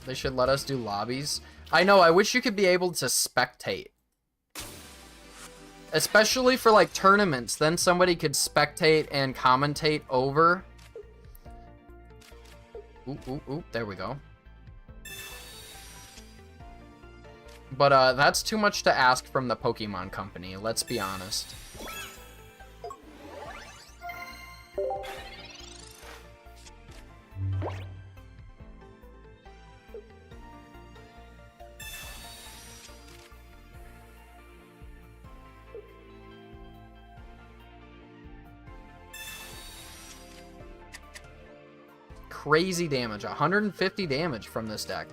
A: They should let us do lobbies. I know, I wish you could be able to spectate. Especially for like tournaments, then somebody could spectate and commentate over. Ooh, there we go. But that's too much to ask from the Pokemon Company, let's be honest. Crazy damage, 150 damage from this deck.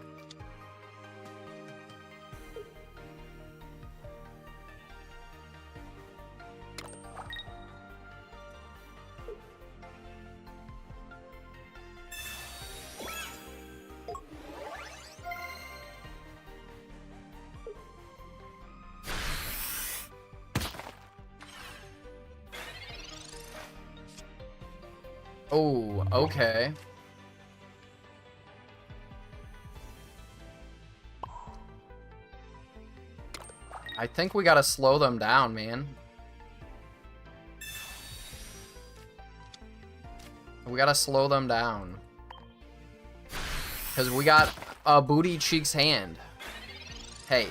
A: Oh, okay. I think we gotta slow them down, man. We gotta slow them down. Because we got a Booty Cheeks hand. Hey.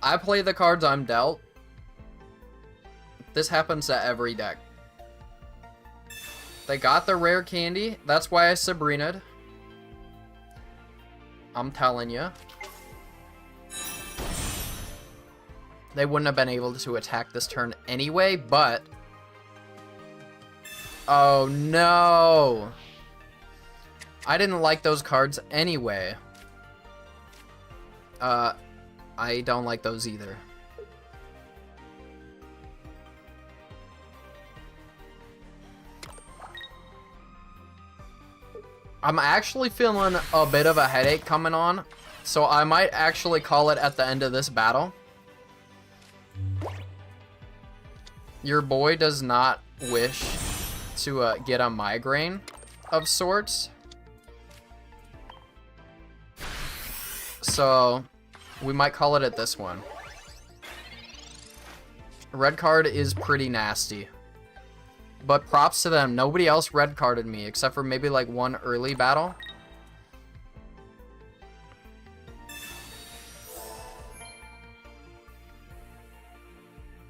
A: I play the cards I'm dealt. This happens to every deck. They got the rare candy. That's why I Sabrina'd. I'm telling you. They wouldn't have been able to attack this turn anyway, but... Oh, no! I didn't like those cards anyway. I don't like those either. I'm actually feeling a bit of a headache coming on, so I might actually call it at the end of this battle. Your boy does not wish to get a migraine of sorts. So, we might call it at this one. Red card is pretty nasty. But props to them. Nobody else red carded me except for maybe like one early battle.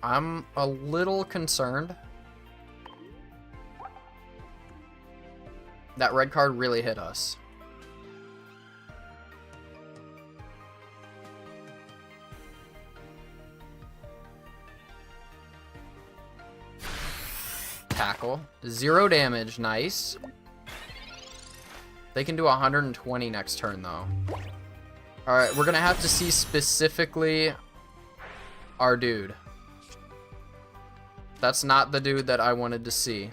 A: I'm a little concerned. That red card really hit us. Tackle. 0 damage. Nice. They can do 120 next turn, though. Alright, we're going to have to see specifically our dude. That's not the dude that I wanted to see.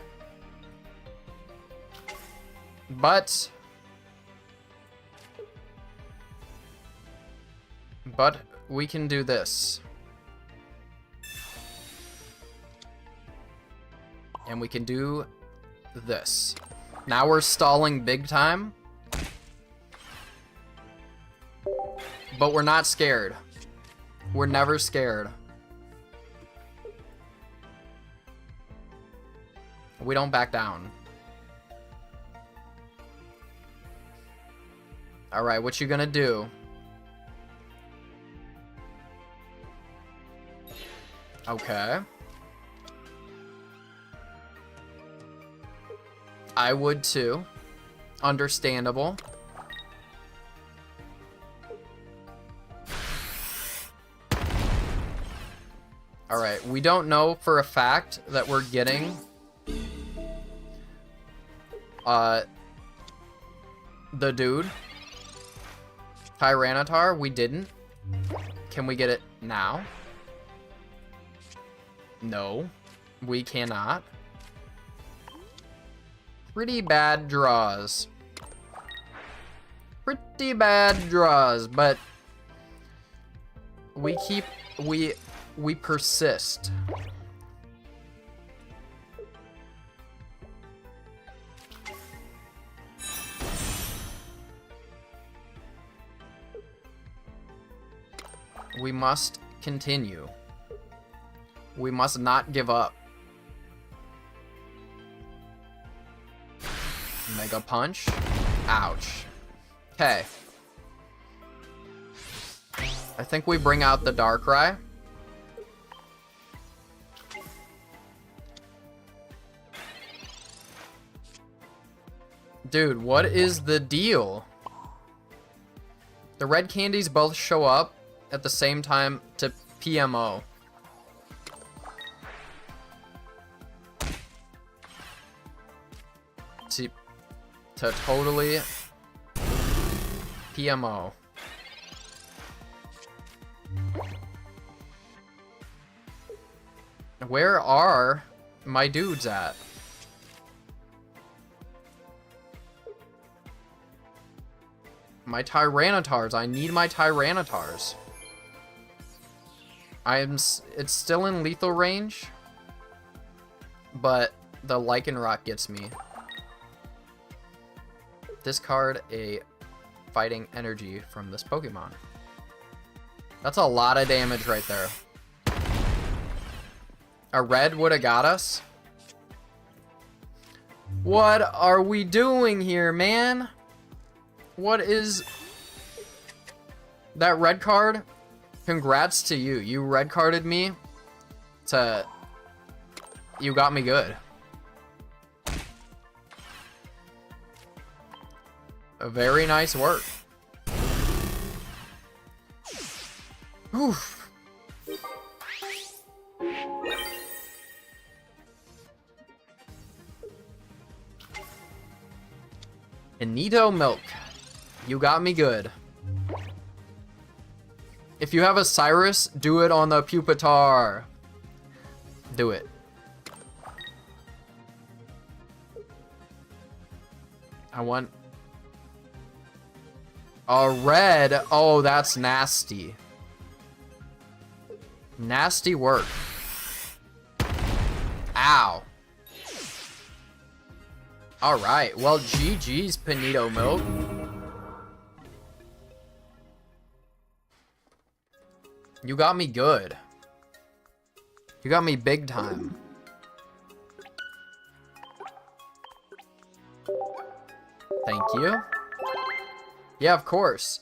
A: But But we can do this. And we can do this. Now we're stalling big time. But we're not scared. We're never scared. We don't back down. Alright, what you gonna do? Okay. I would too. Understandable. Alright, we don't know for a fact that we're getting the dude. Tyranitar, we didn't. Can we get it now? No, we cannot. Pretty bad draws. Pretty bad draws, but we persist. We must continue. We must not give up. Mega Punch. Ouch. Okay. I think we bring out the Darkrai. Dude, what is the deal? The red candies both show up at the same time to PMO. To totally PMO. Where are my dudes at? My Tyranitars. I need my Tyranitars. It's still in lethal range, but the Lycanroc gets me. Discard a fighting energy from this Pokemon. That's a lot of damage right there. A red would have got us. What are we doing here, man? What is that red card? Congrats to you. You red carded me to... You got me good. A very nice work. Oof. Anito Milk. You got me good. If you have a Cyrus, do it on the Pupitar. Do it. I want... A red. Oh, that's nasty. Nasty work. Ow. Alright, well, GG's, Panito Milk. You got me good. You got me big time. Thank you. Yeah, of course.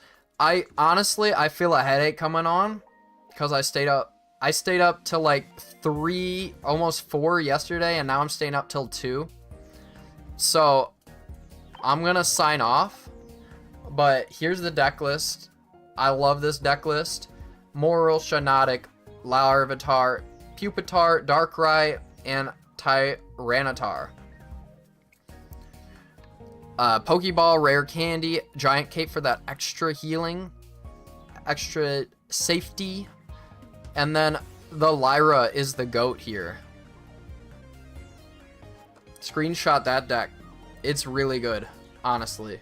A: Honestly, I feel a headache coming on because I stayed up. I stayed up till like 3, almost 4 yesterday, and now I'm staying up till 2. So I'm gonna sign off. But here's the deck list. I love this deck list. Moral, Shanodic, Larvitar, Pupitar, Darkrai, and Tyranitar. Pokeball, Rare Candy, Giant Cape for that extra healing, extra safety, and then the Lyra is the GOAT here. Screenshot that deck. It's really good, honestly.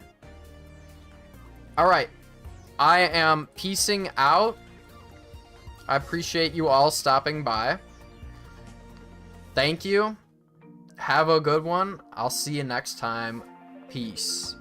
A: Alright, I am peacing out. I appreciate you all stopping by. Thank you. Have a good one. I'll see you next time. Peace.